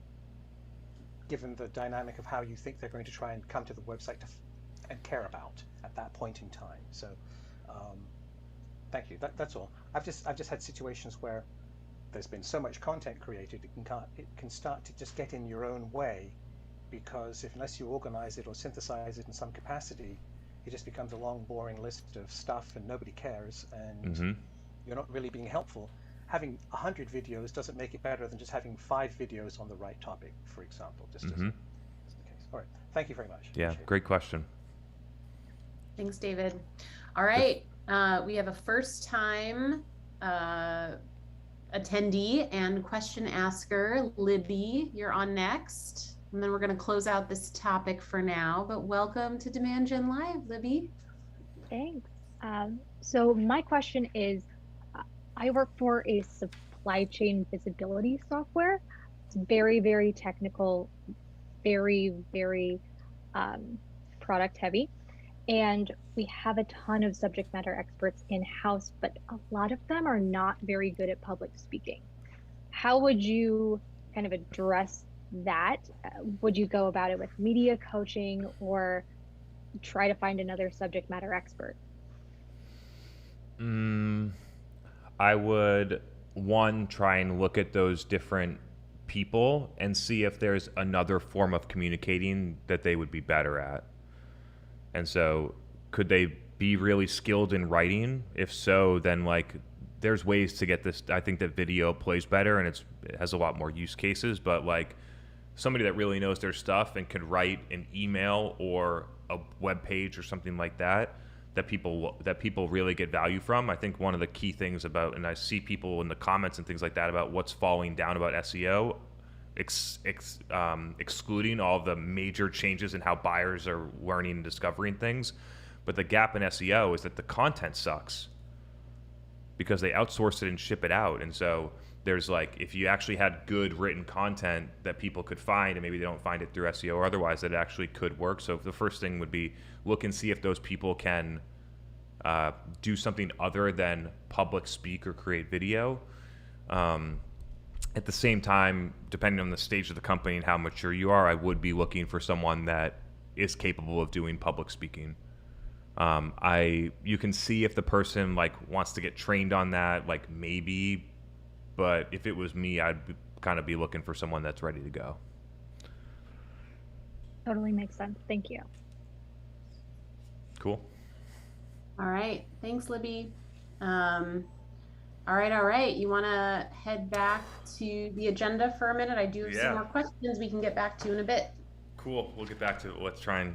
given the dynamic of how you think they're going to try and come to the website and care about at that point in time. So, thank you. That's all. I've just had situations where there's been so much content created, it can start to just get in your own way, because unless you organize it or synthesize it in some capacity, it just becomes a long, boring list of stuff and nobody cares, and Mm-hmm. you're not really being helpful. Having 100 videos doesn't make it better than just having 5 videos on the right topic, for example, just as Mm-hmm. the case. All right, thank you very much. Yeah, Appreciate it. great question. Thanks, David. All right, we have a first-time attendee and question asker. Libby, you're on next. And then we're going to close out this topic for now. But welcome to Demand Gen Live, Libby. Thanks. So my question is, I work for a supply chain visibility software. It's very, very technical, very, very product heavy. And we have a ton of subject matter experts in-house, but a lot of them are not very good at public speaking. How would you kind of address that? Would you go about it with media coaching or try to find another subject matter expert? I would, one, try and look at those different people and see if there's another form of communicating that they would be better at. And so could they be really skilled in writing? If so, then like there's ways to get this. I think that video plays better and it has a lot more use cases, but like somebody that really knows their stuff and could write an email or a web page or something like that, that people really get value from. I think one of the key things about, and I see people in the comments and things like that about what's falling down about SEO, excluding all the major changes in how buyers are learning and discovering things. But the gap in SEO is that the content sucks because they outsource it and ship it out. And so there's like, if you actually had good written content that people could find, and maybe they don't find it through SEO or otherwise, that it actually could work. So the first thing would be look and see if those people can do something other than public speak or create video. At the same time, depending on the stage of the company and how mature you are, I would be looking for someone that is capable of doing public speaking. You can see if the person like wants to get trained on that, like maybe, but if it was me, I'd kind of be looking for someone that's ready to go. Totally makes sense. Thank you. Cool. All right. Thanks, Libby. All right. You want to head back to the agenda for a minute? I do have some more questions we can get back to in a bit. Cool. We'll get back to it. Let's try and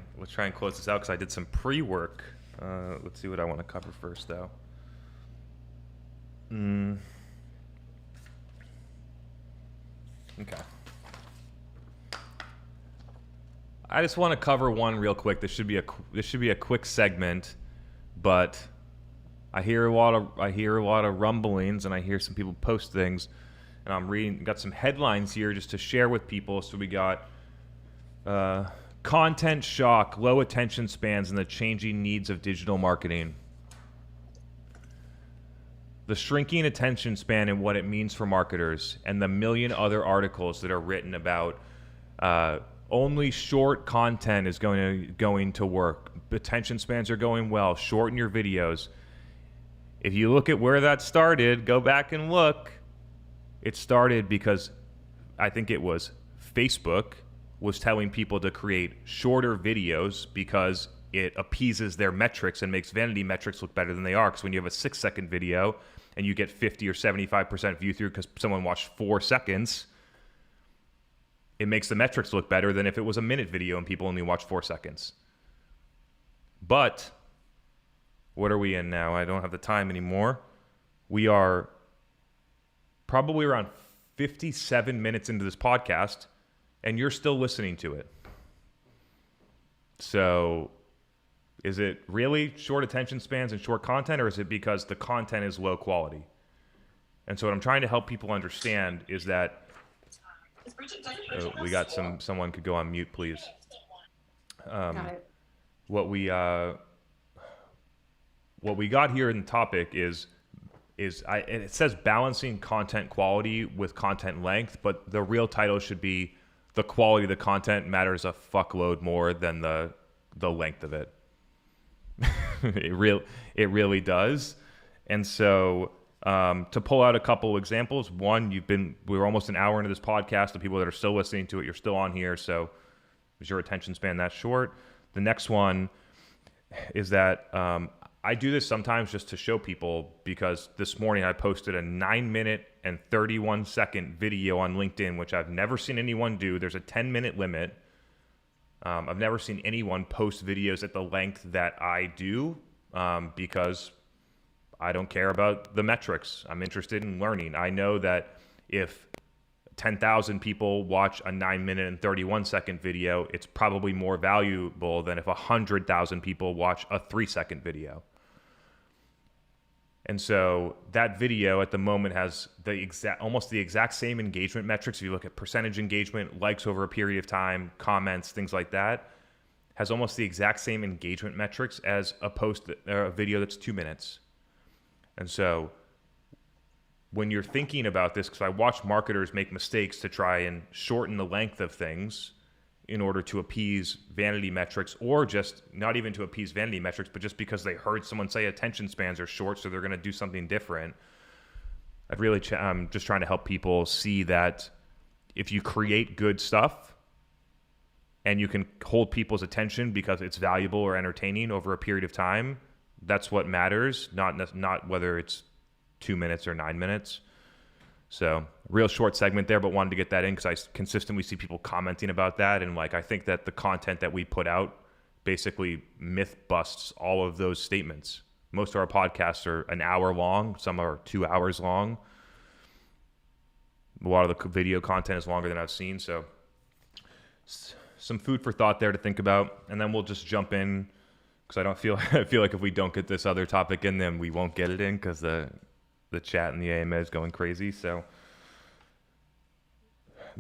close this out because I did some pre-work. Let's see what I want to cover first, though. Okay. I just want to cover one real quick. This should be a quick segment, but I hear a lot of rumblings, and I hear some people post things, and I'm got some headlines here just to share with people. So we got content shock, low attention spans, and the changing needs of digital marketing. The shrinking attention span and what it means for marketers, and the million other articles that are written about only short content is going to work. Attention spans are going well. Shorten your videos. If you look at where that started, go back and look. It started because I think it was Facebook was telling people to create shorter videos because it appeases their metrics and makes vanity metrics look better than they are. Because when you have a 6-second video and you get 50 or 75% view through because someone watched 4 seconds, it makes the metrics look better than if it was a minute video and people only watch 4 seconds. But what are we in now? I don't have the time anymore. We are probably around 57 minutes into this podcast, and you're still listening to it. So is it really short attention spans and short content, or is it because the content is low quality? And so what I'm trying to help people understand is that we got someone could go on mute, please. What we got here in the topic is and it says balancing content quality with content length, but the real title should be the quality of the content matters a fuckload more than the length of it. It really does. And so to pull out a couple examples, one, we're almost an hour into this podcast. The people that are still listening to it, you're still on here. So is your attention span that short? The next one, is that I do this sometimes just to show people, because this morning I posted a 9-minute and 31-second video on LinkedIn, which I've never seen anyone do. There's a 10-minute limit. I've never seen anyone post videos at the length that I do, because I don't care about the metrics. I'm interested in learning. I know that if 10,000 people watch a 9-minute and 31-second video, it's probably more valuable than if 100,000 people watch a 3-second video. And so that video at the moment has almost the exact same engagement metrics. If you look at percentage engagement, likes over a period of time, comments, things like that, has almost the exact same engagement metrics as a video that's 2 minutes. And so when you're thinking about this, because I watch marketers make mistakes to try and shorten the length of things in order to appease vanity metrics, or just not even to appease vanity metrics, but just because they heard someone say attention spans are short, so they're going to do something different. I'm just trying to help people see that if you create good stuff and you can hold people's attention because it's valuable or entertaining over a period of time, that's what matters, not whether it's 2 minutes or 9 minutes. So real short segment there, but wanted to get that in because I consistently see people commenting about that. And I think that the content that we put out basically myth busts all of those statements. Most of our podcasts are an hour long. Some are 2 hours long. A lot of the video content is longer than I've seen. So some food for thought there to think about. And then we'll just jump in, because I feel like if we don't get this other topic in, then we won't get it in, because the chat and the AMA is going crazy. So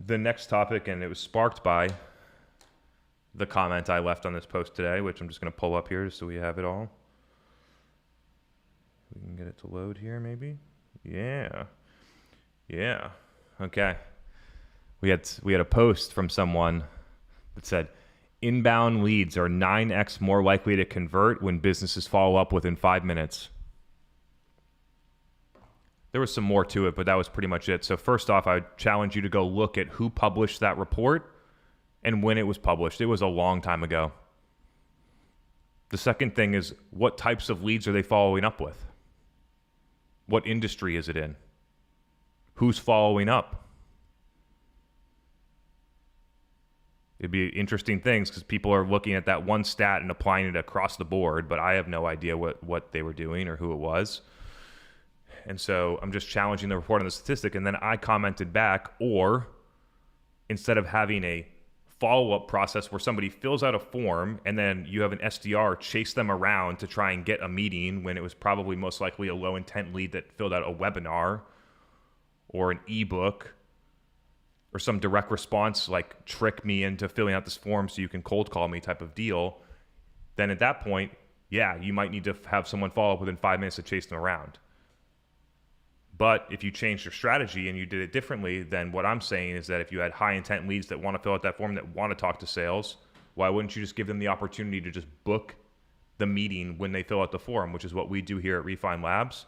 the next topic, and it was sparked by the comment I left on this post today, which I'm just going to pull up here just so we have it all. We can get it to load here, maybe. Yeah. Okay. We had a post from someone that said, inbound leads are 9x more likely to convert when businesses follow up within 5 minutes. There was some more to it, but that was pretty much it. So first off, I would challenge you to go look at who published that report and when it was published. It was a long time ago. The second thing is, what types of leads are they following up with? What industry is it in? Who's following up? It'd be interesting things, because people are looking at that one stat and applying it across the board, but I have no idea what they were doing or who it was. And so I'm just challenging the report on the statistic. And then I commented back, or instead of having a follow-up process where somebody fills out a form and then you have an SDR chase them around to try and get a meeting, when it was probably most likely a low intent lead that filled out a webinar or an ebook or some direct response, like trick me into filling out this form so you can cold call me type of deal, then at that point, yeah, you might need to have someone follow up within 5 minutes to chase them around. But if you changed your strategy and you did it differently, then what I'm saying is that if you had high intent leads that want to fill out that form, that want to talk to sales, why wouldn't you just give them the opportunity to just book the meeting when they fill out the form, which is what we do here at Refine Labs.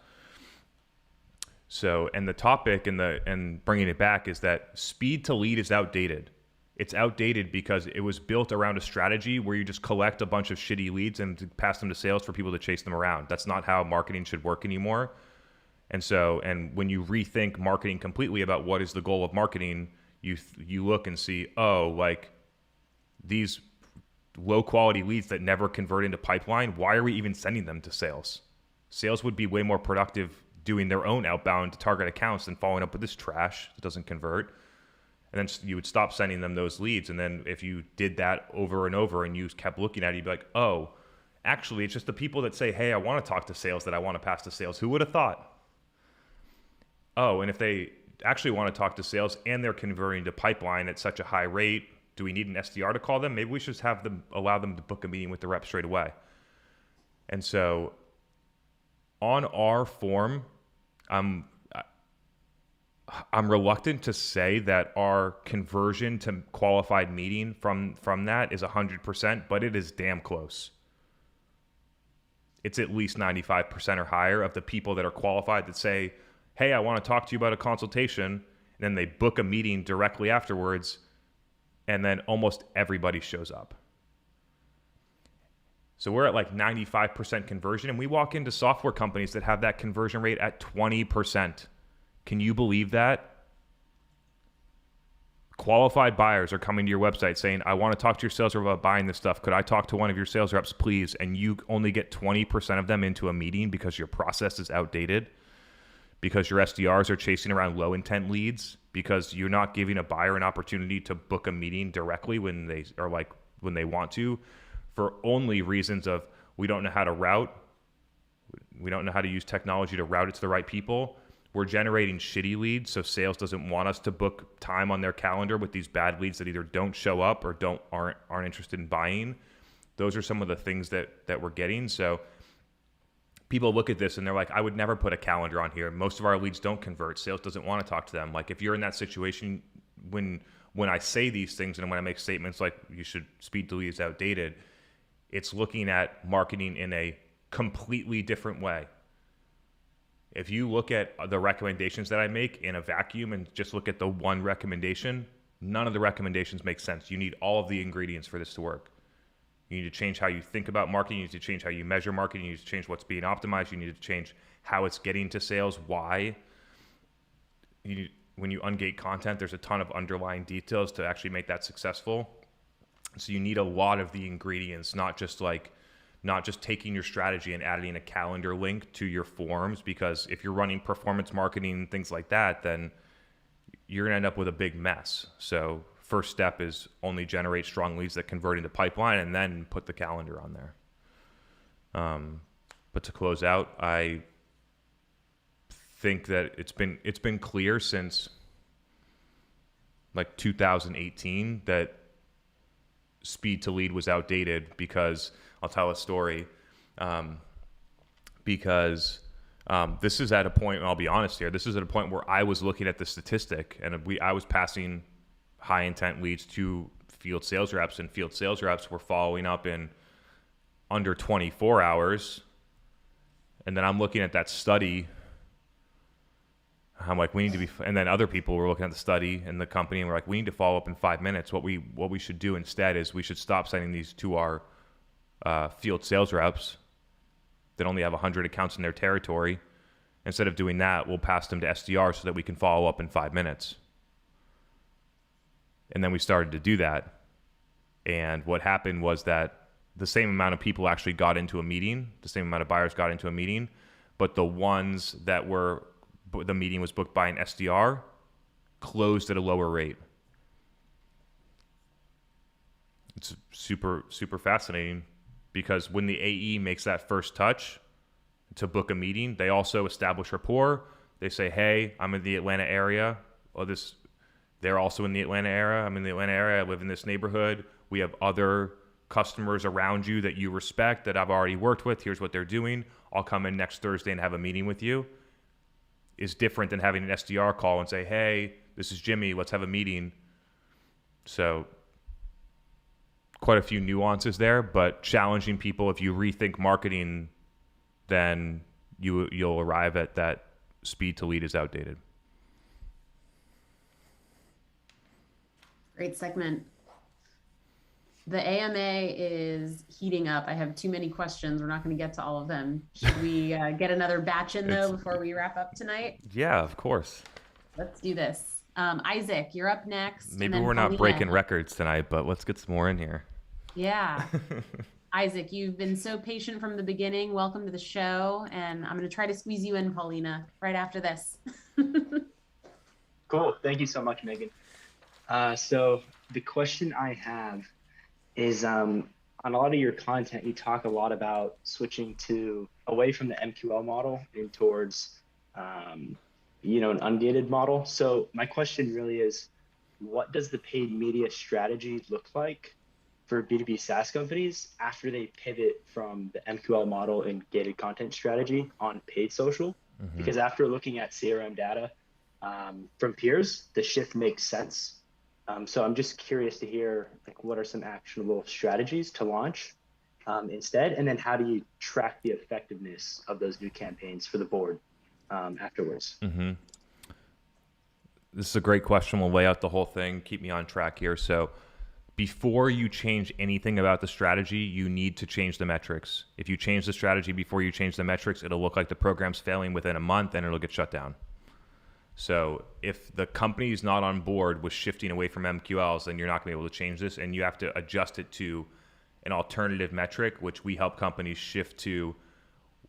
So, and the topic and bringing it back is that speed to lead is outdated. It's outdated because it was built around a strategy where you just collect a bunch of shitty leads and pass them to sales for people to chase them around. That's not how marketing should work anymore. And so, and when you rethink marketing completely about what is the goal of marketing, you look and see, these low quality leads that never convert into pipeline, why are we even sending them to sales? Sales would be way more productive doing their own outbound to target accounts than following up with this trash that doesn't convert. And then you would stop sending them those leads. And then if you did that over and over and you kept looking at it, you'd be like, oh, actually, it's just the people that say, hey, I want to talk to sales that I want to pass to sales. Who would have thought? Oh, and if they actually want to talk to sales and they're converting to pipeline at such a high rate, do we need an SDR to call them? Maybe we should just allow them to book a meeting with the rep straight away. And so on our form, I'm reluctant to say that our conversion to qualified meeting from that is 100%, but it is damn close. It's at least 95% or higher of the people that are qualified that say, hey, I want to talk to you about a consultation, and then they book a meeting directly afterwards, and then almost everybody shows up. So we're at like 95% conversion, and we walk into software companies that have that conversion rate at 20%. Can you believe that? Qualified buyers are coming to your website saying, I want to talk to your sales rep about buying this stuff. Could I talk to one of your sales reps, please? And you only get 20% of them into a meeting because your process is outdated, because your SDRs are chasing around low intent leads, because you're not giving a buyer an opportunity to book a meeting directly when they want to, for only reasons of we don't know how to route. We don't know how to use technology to route it to the right people. We're generating shitty leads, so sales doesn't want us to book time on their calendar with these bad leads that either don't show up or aren't interested in buying. Those are some of the things that we're getting. So people look at this and they're like, I would never put a calendar on here. Most of our leads don't convert. Sales doesn't want to talk to them. Like if you're in that situation, when I say these things and when I make statements like you should speed to lead is outdated, it's looking at marketing in a completely different way. If you look at the recommendations that I make in a vacuum and just look at the one recommendation, none of the recommendations make sense. You need all of the ingredients for this to work. You need to change how you think about marketing. You need to change how you measure marketing. You need to change what's being optimized. You need to change how it's getting to sales, why. When you ungate content, there's a ton of underlying details to actually make that successful. So you need a lot of the ingredients, not just taking your strategy and adding a calendar link to your forms, because if you're running performance marketing and things like that, then you're going to end up with a big mess. So first step is only generate strong leads that convert into pipeline and then put the calendar on there. But to close out, I think that it's been clear since like 2018 that speed to lead was outdated, because I'll tell a story. Because this is at a point, and I'll be honest here, this is at a point where I was looking at the statistic and I was passing high intent leads to field sales reps, and field sales reps were following up in under 24 hours. And then I'm looking at that study. I'm like, we need to be, and then other people were looking at the study in the company and we're like, we need to follow up in 5 minutes. What we should do instead is we should stop sending these to our field sales reps that only have 100 accounts in their territory. Instead of doing that, we'll pass them to SDR so that we can follow up in 5 minutes. And then we started to do that. And what happened was that the same amount of people actually got into a meeting, the same amount of buyers got into a meeting, but the ones that the meeting was booked by an SDR closed at a lower rate. It's super, super fascinating, because when the AE makes that first touch to book a meeting, they also establish rapport. They say, hey, I'm in the Atlanta area. They're also in the Atlanta area. I'm in the Atlanta area. I live in this neighborhood. We have other customers around you that you respect that I've already worked with. Here's what they're doing. I'll come in next Thursday and have a meeting with you. Is different than having an SDR call and say, hey, this is Jimmy. Let's have a meeting. So quite a few nuances there, but challenging people. If you rethink marketing, then you'll arrive at that speed to lead is outdated. Great segment. The AMA is heating up. I have too many questions. We're not going to get to all of them. Should we get another batch in though before we wrap up tonight? Yeah, of course. Let's do this. Isaac, you're up next. Maybe we're not breaking records tonight, but let's get some more in here. Yeah. Isaac, you've been so patient from the beginning. Welcome to the show. And I'm going to try to squeeze you in, Paulina, right after this. Cool. Thank you so much, Megan. So the question I have is on a lot of your content, you talk a lot about switching away from the MQL model and towards, an ungated model. So my question really is, what does the paid media strategy look like for B2B SaaS companies after they pivot from the MQL model and gated content strategy on paid social? Mm-hmm. Because after looking at CRM data from peers, the shift makes sense. So I'm just curious to hear, what are some actionable strategies to launch instead? And then how do you track the effectiveness of those new campaigns for the board afterwards? Mm-hmm. This is a great question. We'll lay out the whole thing. Keep me on track here. So before you change anything about the strategy, you need to change the metrics. If you change the strategy before you change the metrics, it'll look like the program's failing within a month and it'll get shut down. So if the company is not on board with shifting away from MQLs, then you're not going to be able to change this, and you have to adjust it to an alternative metric, which we help companies shift to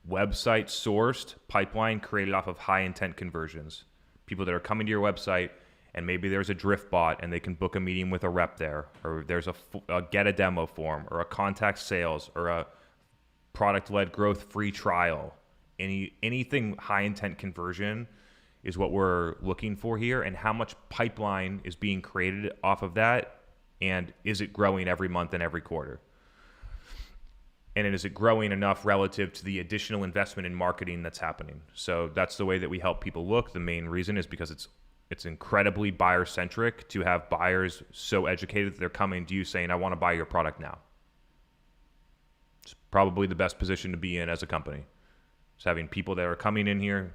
website sourced pipeline created off of high intent conversions. People that are coming to your website, and maybe there's a drift bot and they can book a meeting with a rep there, or there's a get a demo form, or a contact sales, or a product-led growth free trial. Anything high intent conversion is what we're looking for here, and how much pipeline is being created off of that, and is it growing every month and every quarter? And is it growing enough relative to the additional investment in marketing that's happening? So that's the way that we help people look. The main reason is because it's incredibly buyer-centric to have buyers so educated that they're coming to you saying, I want to buy your product now. It's probably the best position to be in as a company. It's having people that are coming in here,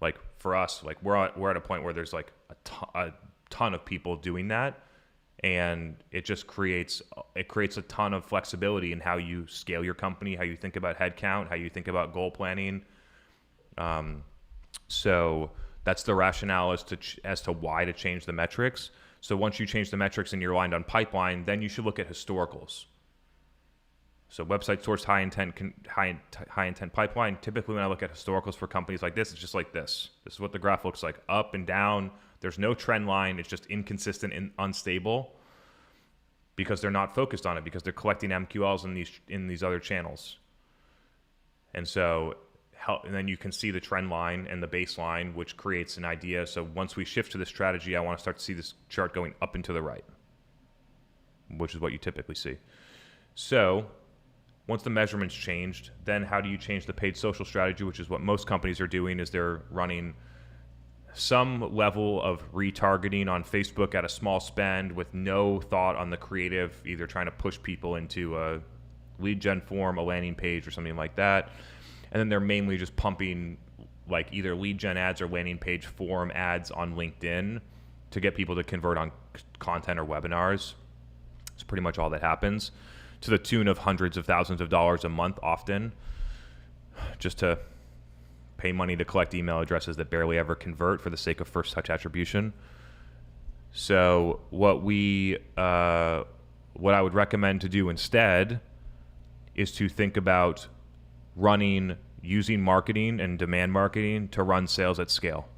like for us, like we're at a point where there's like a ton of people doing that, and it just creates a ton of flexibility in how you scale your company, how you think about headcount, how you think about goal planning. So that's the rationale as to why to change the metrics. So once you change the metrics and you're aligned on pipeline, then you should look at historicals. So website sourced high intent pipeline. Typically, when I look at historicals for companies like this, it's just like this. This is what the graph looks like, up and down. There's no trend line. It's just inconsistent and unstable because they're not focused on it, because they're collecting MQLs in these other channels. And so, and then you can see the trend line and the baseline, which creates an idea. So once we shift to this strategy, I want to start to see this chart going up and to the right, which is what you typically see. So once the measurements changed, then how do you change the paid social strategy, which is what most companies are doing, is they're running some level of retargeting on Facebook at a small spend with no thought on the creative, either trying to push people into a lead gen form, a landing page, or something like that. And then they're mainly just pumping like either lead gen ads or landing page form ads on LinkedIn to get people to convert on content or webinars. It's pretty much all that happens, to the tune of hundreds of thousands of dollars a month often, just to pay money to collect email addresses that barely ever convert for the sake of first touch attribution. So what I would recommend to do instead is to think about using marketing and demand marketing to run sales at scale.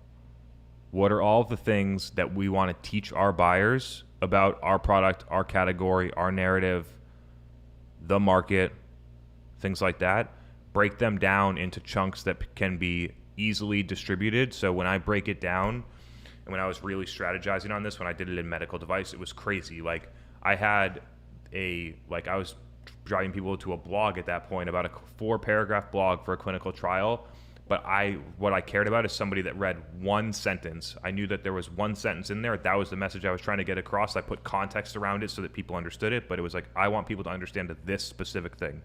What are all the things that we want to teach our buyers about our product, our category, our narrative, the market, things like that? Break them down into chunks that can be easily distributed. So when I break it down, and when I was really strategizing on this, when I did it in medical device, it was crazy. Like I was driving people to a blog at that point, about a 4-paragraph blog for a clinical trial. But what I cared about is somebody that read one sentence. I knew that there was one sentence in there. That was the message I was trying to get across. I put context around it so that people understood it, but it was like, I want people to understand this specific thing.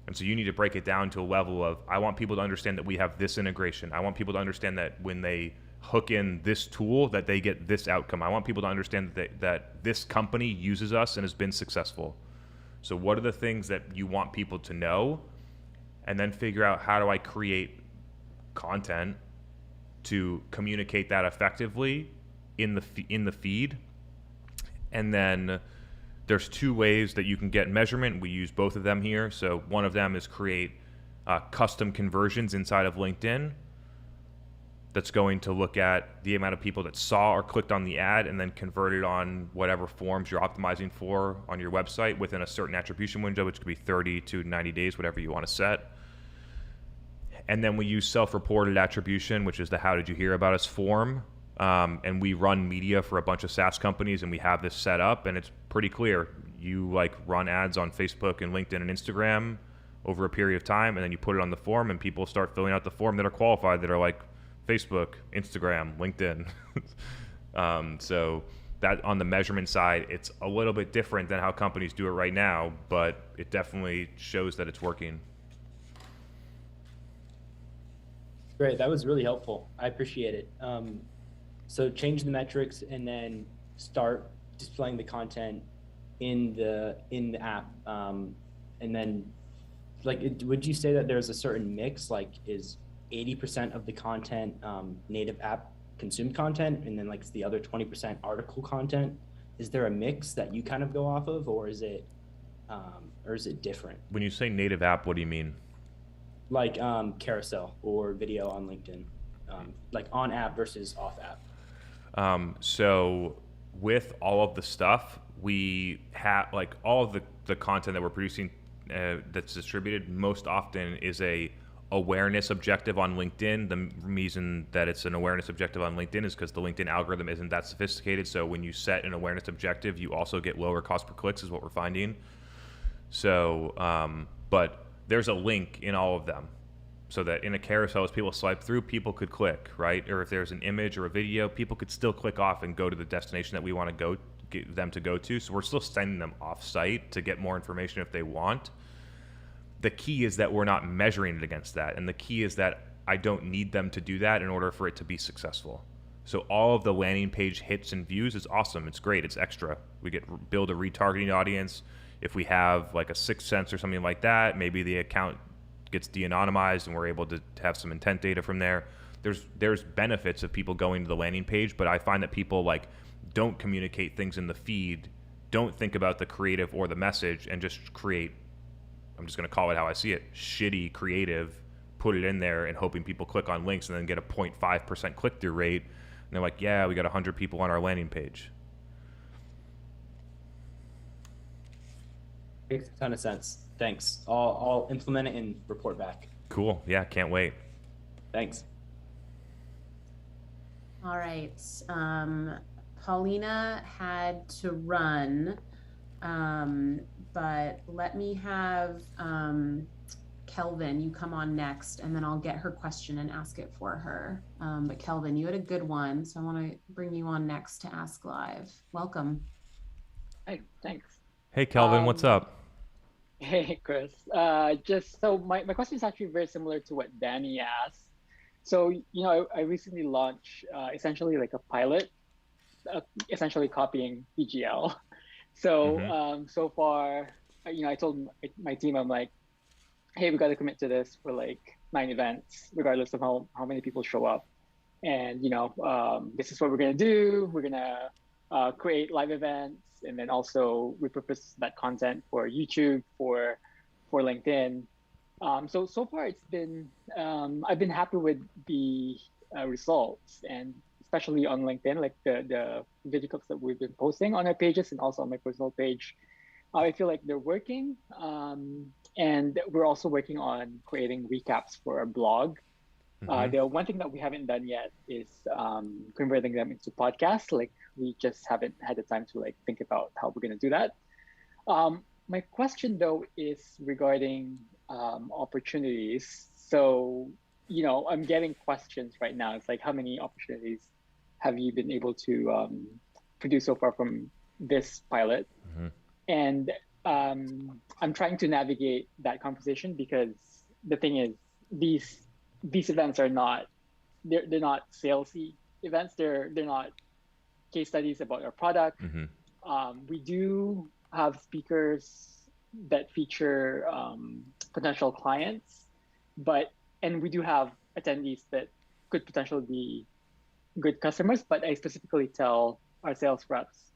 And so you need to break it down to a level of, I want people to understand that we have this integration. I want people to understand that when they hook in this tool, that they get this outcome. I want people to understand that this company uses us and has been successful. So what are the things that you want people to know? And then figure out, how do I create content to communicate that effectively in the feed? And then there's 2 ways that you can get measurement. We use both of them here. So one of them is create custom conversions inside of LinkedIn. That's going to look at the amount of people that saw or clicked on the ad and then converted on whatever forms you're optimizing for on your website within a certain attribution window, which could be 30 to 90 days, whatever you want to set. And then we use self-reported attribution, which is the how did you hear about us form. And we run media for a bunch of SaaS companies, and we have this set up, and it's pretty clear. You run ads on Facebook and LinkedIn and Instagram over a period of time, and then you put it on the form, and people start filling out the form that are qualified, that are like Facebook, Instagram, LinkedIn. So that on the measurement side, it's a little bit different than how companies do it right now, but it definitely shows that it's working. Great, that was really helpful. I appreciate it. So change the metrics and then start displaying the content in the app, and then would you say that there's a certain mix? Like, is 80% of the content native app consumed content, and then like the other 20% article content? Is there a mix that you kind of go off of, or is it different? When you say native app, what do you mean? Like carousel or video on LinkedIn, like on app versus off app. So with all of the stuff, we have like all of the content that we're producing that's distributed most often is a awareness objective on LinkedIn. The reason that it's an awareness objective on LinkedIn is because the LinkedIn algorithm isn't that sophisticated. So when you set an awareness objective, you also get lower cost per clicks, is what we're finding. So, but there's a link in all of them, so that in a carousel, as people swipe through, people could click, right? Or if there's an image or a video, people could still click off and go to the destination that we want to get them to go to. So we're still sending them off site to get more information if they want. The key is that we're not measuring it against that. And the key is that I don't need them to do that in order for it to be successful. So all of the landing page hits and views is awesome. It's great. It's extra. We build a retargeting audience. If we have like a 6 cents or something like that, maybe the account gets de-anonymized and we're able to have some intent data from there. There's benefits of people going to the landing page, but I find that people like don't communicate things in the feed, don't think about the creative or the message, and just create, I'm just going to call it how I see it, shitty creative, put it in there and hoping people click on links and then get a 0.5% click-through rate. And they're like, yeah, we got 100 people on our landing page. Makes a ton of sense. Thanks. I'll implement it and report back. Cool. Yeah, can't wait. Thanks. All right. Paulina had to run, but let me have Kelvin, you come on next, and then I'll get her question and ask it for her. But Kelvin, you had a good one, so I want to bring you on next to Ask Live. Welcome. Hey, thanks. Hey, Kelvin, what's up? Hey, Chris. Just so my question is actually very similar to what Danny asked. So, you know, I recently launched essentially like a pilot, essentially copying PGL. So, so far, you know, I told my team, I'm like, hey, we got to commit to this for like 9 events, regardless of how many people show up. And, you know, this is what we're going to do. We're going to create live events, and then also repurpose that content for YouTube, for LinkedIn. So far it's been, I've been happy with the results, and especially on LinkedIn, like the video clips that we've been posting on our pages and also on my personal page. I feel like they're working. And we're also working on creating recaps for our blog. The one thing that we haven't done yet is converting them into podcasts. Like, we just haven't had the time to like think about how we're going to do that. My question though is regarding opportunities. So, you know, I'm getting questions right now. It's like, how many opportunities have you been able to produce so far from this pilot? And I'm trying to navigate that conversation, because the thing is, these events are not, they're not salesy events. They're not case studies about our product. We do have speakers that feature potential clients, and we do have attendees that could potentially be good customers, but I specifically tell our sales reps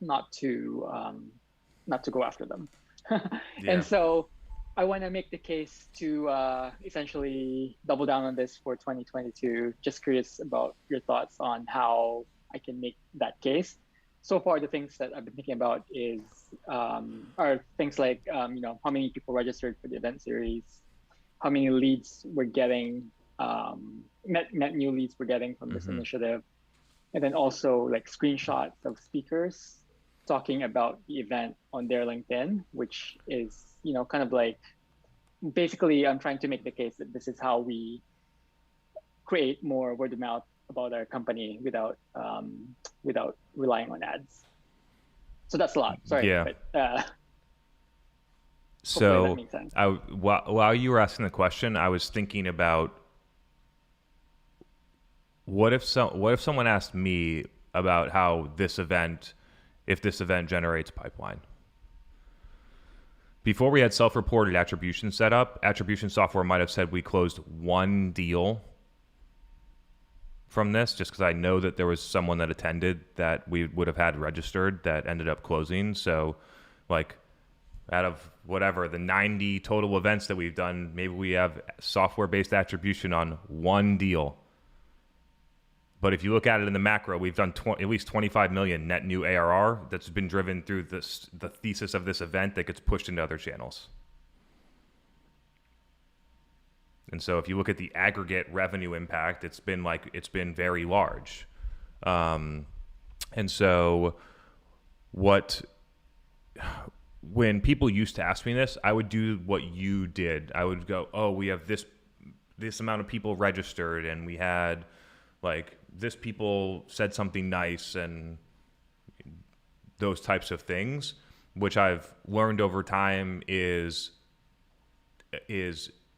not to go after them. And so I want to make the case to essentially double down on this for 2022. Just curious about your thoughts on how I can make that case. So far, the things that I've been thinking about are things like, you know, how many people registered for the event series, how many leads we're getting, net new leads we're getting from this initiative, and then also like screenshots of speakers talking about the event on their LinkedIn, which is, you know, kind of like, basically I'm trying to make the case that this is how we create more word of mouth about our company without relying on ads. So that's a lot. Sorry. Yeah. But, so that makes sense. while you were asking the question, I was thinking about what if someone asked me about how if this event generates pipeline, Before we had self-reported attribution set up, attribution software might have said we closed one deal from this, just because I know that there was someone that attended that we would have had registered that ended up closing. So like out of whatever, the 90 total events that we've done, maybe we have software-based attribution on one deal. But if you look at it in the macro, we've done at least 25 million net new ARR that's been driven through the thesis of this event that gets pushed into other channels. And so if you look at the aggregate revenue impact, it's been very large. And so when people used to ask me this, I would do what you did. I would go, oh, we have this amount of people registered, and we had like this people said something nice, and those types of things, which I've learned over time is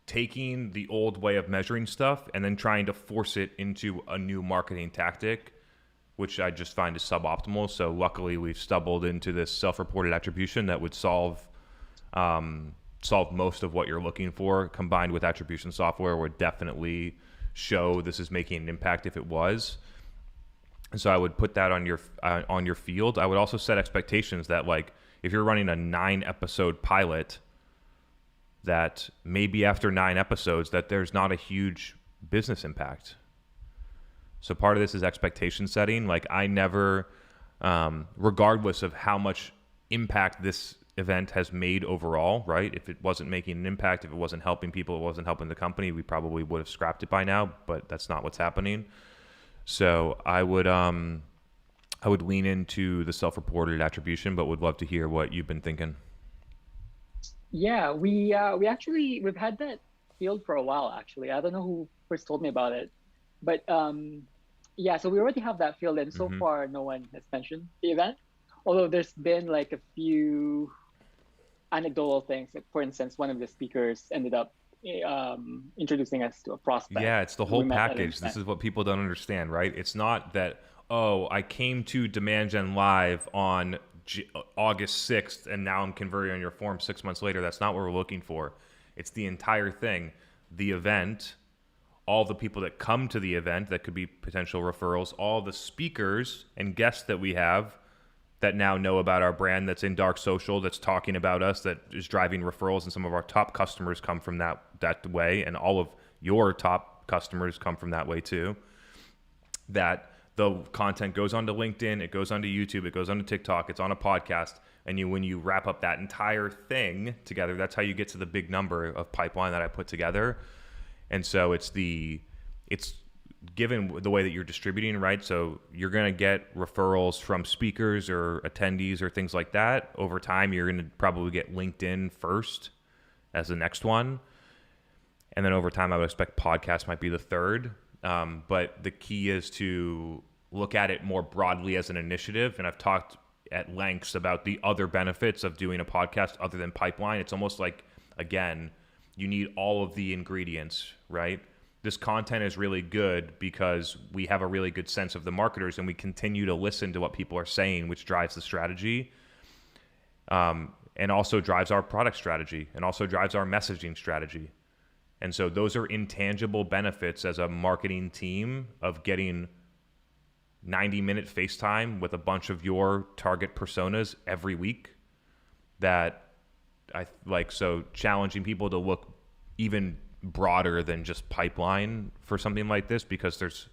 taking the old way of measuring stuff and then trying to force it into a new marketing tactic, which I just find is suboptimal. So luckily we've stumbled into this self-reported attribution that would solve most of what you're looking for. Combined with attribution software would definitely show this is making an impact if it was. And so I would put that on your field. I would also set expectations that, like, if you're running a 9-episode pilot, that maybe after 9 episodes that there's not a huge business impact. So part of this is expectation setting. Like, I never, regardless of how much impact this event has made overall, right? If it wasn't making an impact, if it wasn't helping people, it wasn't helping the company, we probably would have scrapped it by now, but that's not what's happening. So I would lean into the self-reported attribution, but would love to hear what you've been thinking. Yeah, we've had that field for a while, actually. I don't know who first told me about it, but yeah, so we already have that field, and so far no one has mentioned the event, although there's been like a few anecdotal things. Like, for instance, one of the speakers ended up introducing us to a prospect. Yeah, it's the whole package. This is what people don't understand, right? It's not that, oh, I came to Demand Gen Live on August 6th and now I'm converting on your form 6 months later. That's not what we're looking for. It's the entire thing. The event, all the people that come to the event that could be potential referrals, all the speakers and guests that we have that now know about our brand, that's in dark social, that's talking about us, that is driving referrals, and some of our top customers come from that way, and all of your top customers come from that way too. That the content goes onto LinkedIn, it goes onto YouTube, it goes onto TikTok, it's on a podcast, and when you wrap up that entire thing together, that's how you get to the big number of pipeline that I put together. And so it's given the way that you're distributing, right? So you're going to get referrals from speakers or attendees or things like that. Over time, you're going to probably get LinkedIn first as the next one. And then over time, I would expect podcast might be the third. But the key is to look at it more broadly as an initiative. And I've talked at lengths about the other benefits of doing a podcast other than pipeline. It's almost like, again, you need all of the ingredients, right? This content is really good because we have a really good sense of the marketers and we continue to listen to what people are saying, which drives the strategy, and also drives our product strategy and also drives our messaging strategy. And so those are intangible benefits as a marketing team of getting 90-minute FaceTime with a bunch of your target personas every week that I like. So challenging people to look even broader than just pipeline for something like this, because there's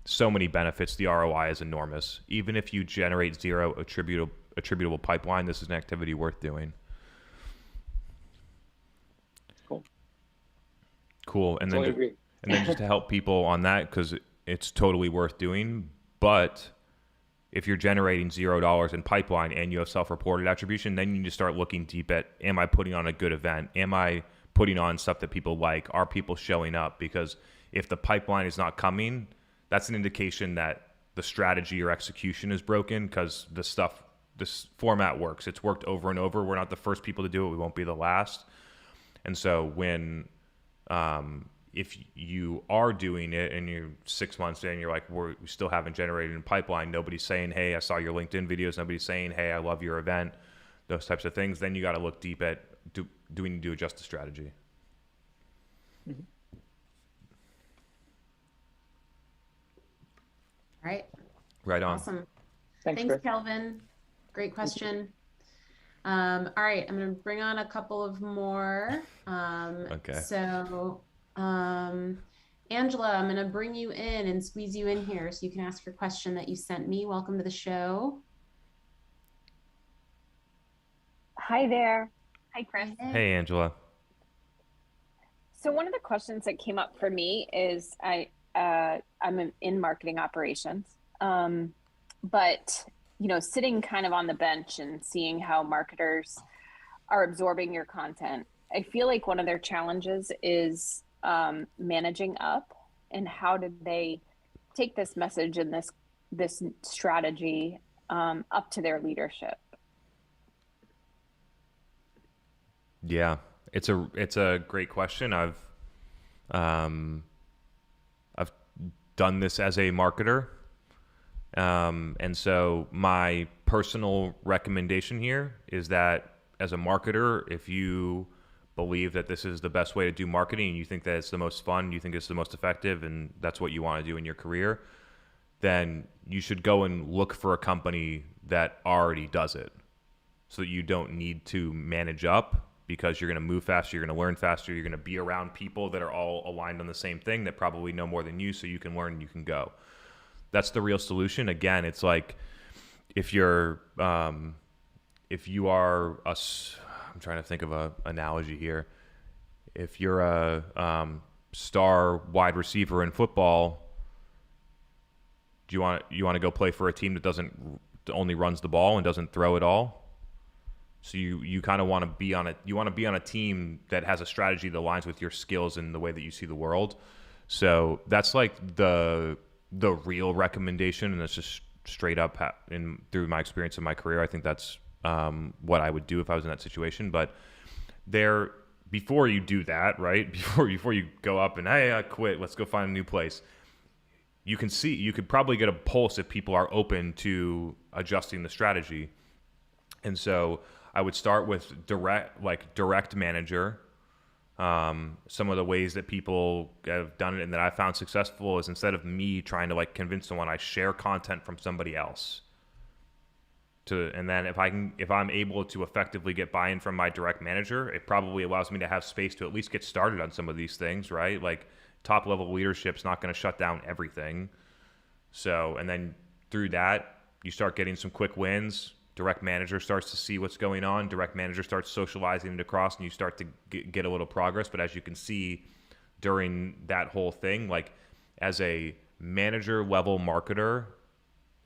so many benefits. The ROI is enormous. Even if you generate zero attributable pipeline, this is an activity worth doing. Cool. And then just to help people on that, because it's totally worth doing. But if you're generating $0 in pipeline and you have self-reported attribution, then you need to start looking deep at, am I putting on a good event? Am I putting on stuff that people like? Are people showing up? Because if the pipeline is not coming, that's an indication that the strategy or execution is broken, because this format works. It's worked over and over. We're not the first people to do it. We won't be the last. And so when, if you are doing it and you're 6 months in, you're like, we still haven't generated in pipeline. Nobody's saying, hey, I saw your LinkedIn videos. Nobody's saying, hey, I love your event, those types of things. Then you got to look deep at do we need to adjust the strategy? Mm-hmm. All right. Right on. Awesome. Thanks, Thanks, Chris. Kelvin. Great question. All right, I'm going to bring on a couple of more. Okay. So, Angela, I'm going to bring you in and squeeze you in here so you can ask your question that you sent me. Welcome to the show. Hi there. Hi, Chris. Hey, Angela. So one of the questions that came up for me is I'm in marketing operations, but sitting kind of on the bench and seeing how marketers are absorbing your content, I feel like one of their challenges is managing up, and how did they take this message and this strategy up to their leadership? Yeah, it's a great question. I've done this as a marketer, and so my personal recommendation here is that as a marketer, if you believe that this is the best way to do marketing, and you think that it's the most fun, you think it's the most effective, and that's what you want to do in your career, then you should go and look for a company that already does it, so that you don't need to manage up, because you're going to move faster, you're going to learn faster, you're going to be around people that are all aligned on the same thing that probably know more than you, so you can learn and you can go. That's the real solution. Again, it's like if you are I'm trying to think of an analogy here. If you're a star wide receiver in football, do you want to go play for a team that only runs the ball and doesn't throw it all? So you kind of want to be on a team that has a strategy that aligns with your skills and the way that you see the world. So that's like the real recommendation, and that's just straight up through my experience in my career. I think that's what I would do if I was in that situation. But before you do that, right? Before you go up and, hey, I quit, let's go find a new place. You could probably get a pulse if people are open to adjusting the strategy. And so I would start with direct manager. Some of the ways that people have done it and that I found successful is, instead of me trying to convince someone, I share content from somebody else. And then if I'm able to effectively get buy-in from my direct manager, it probably allows me to have space to at least get started on some of these things, right? Like, top level leadership's not going to shut down everything. So, and then through that, you start getting some quick wins. Direct manager starts to see what's going on. Direct manager starts socializing it across, and you start to get a little progress. But as you can see during that whole thing, as a manager level marketer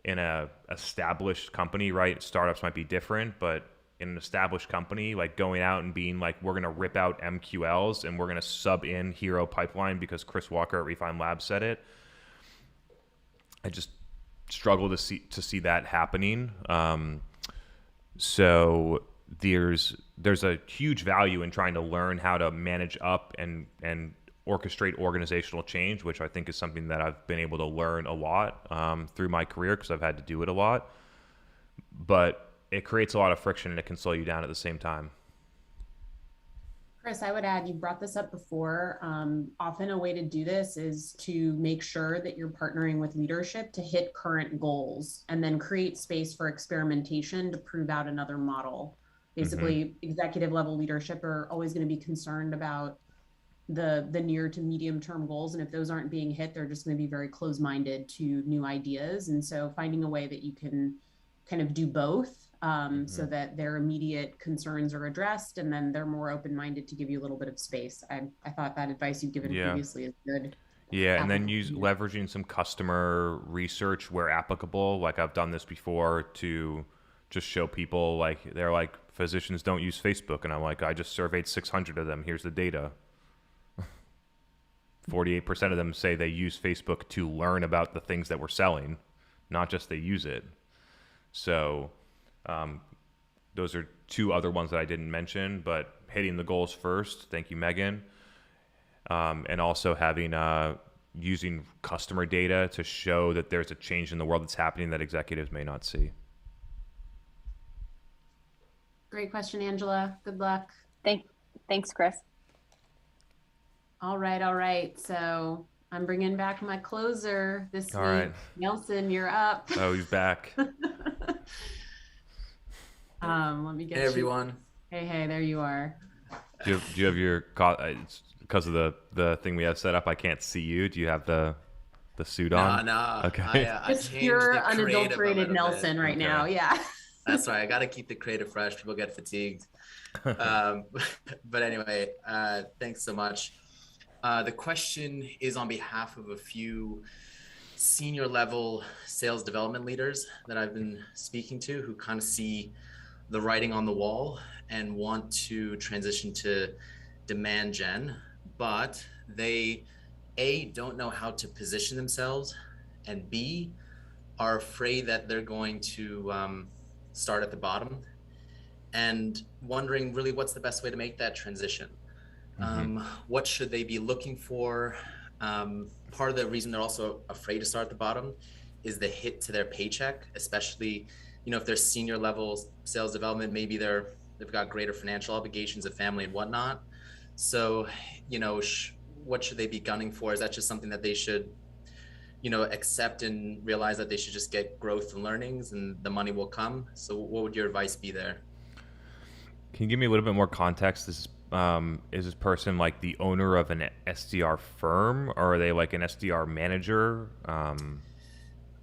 in a established company, right? Startups might be different, but in an established company, going out and being we're going to rip out MQLs and we're going to sub in Hero Pipeline because Chris Walker at Refine Labs said it. I just struggle to see that happening. So there's a huge value in trying to learn how to manage up and orchestrate organizational change, which I think is something that I've been able to learn a lot through my career, because I've had to do it a lot. But it creates a lot of friction, and it can slow you down at the same time. Chris, I would add, you brought this up before. Often a way to do this is to make sure that you're partnering with leadership to hit current goals, and then create space for experimentation to prove out another model. Basically, executive level leadership are always going to be concerned about the near to medium term goals. And if those aren't being hit, they're just going to be very closed-minded to new ideas. And so finding a way that you can kind of do both, so that their immediate concerns are addressed, and then they're more open-minded to give you a little bit of space. I thought that advice you've given previously is good. Yeah, and then leveraging some customer research where applicable. I've done this before to just show people, they're physicians don't use Facebook, and I'm I just surveyed 600 of them. Here's the data. 48% of them say they use Facebook to learn about the things that we're selling, not just they use it. So those are two other ones that I didn't mention, but hitting the goals first. Thank you, Megan. And also having using customer data to show that there's a change in the world that's happening that executives may not see. Great question, Angela. Good luck. Thanks, Chris. All right. So I'm bringing back my closer this All week. right. Nelson, you're up. Oh, he's back. Let me get Hey, everyone. Hey, there you are. Do you have your it's because of the thing we have set up, I can't see you. Do you have the suit on? No. Okay. I Just changed pure the creative a unadulterated little Nelson bit. right now. Yeah. That's right. I got to keep the creative fresh. People get fatigued. But anyway, thanks so much. The question is on behalf of a few senior level sales development leaders that I've been speaking to who kind of see the writing on the wall and want to transition to demand gen, but they A, don't know how to position themselves, and B, are afraid that they're going to start at the bottom, and wondering really what's the best way to make that transition. What should they be looking for? Part of the reason they're also afraid to start at the bottom is the hit to their paycheck, especially, if they're senior level sales development, maybe they've got greater financial obligations, a family and whatnot. So, what should they be gunning for? Is that just something that they should, accept and realize that they should just get growth and learnings and the money will come? So what would your advice be there? Can you give me a little bit more context? Is this person like the owner of an SDR firm, or are they like an SDR manager?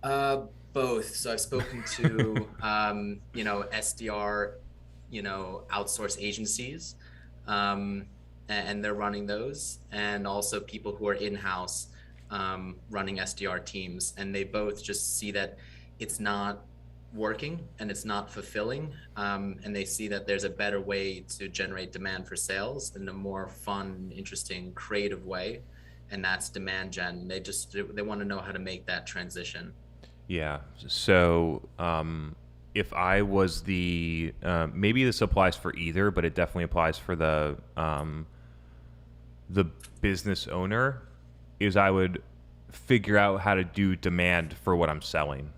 Both. So I've spoken to, SDR, outsource agencies, and they're running those, and also people who are in-house running SDR teams, and they both just see that it's not working and it's not fulfilling, and they see that there's a better way to generate demand for sales in a more fun, interesting, creative way, and that's demand gen. They want to know how to make that transition. Yeah. So if I was maybe this applies for either, but it definitely applies for the business owner, is I would figure out how to do demand for what I'm selling.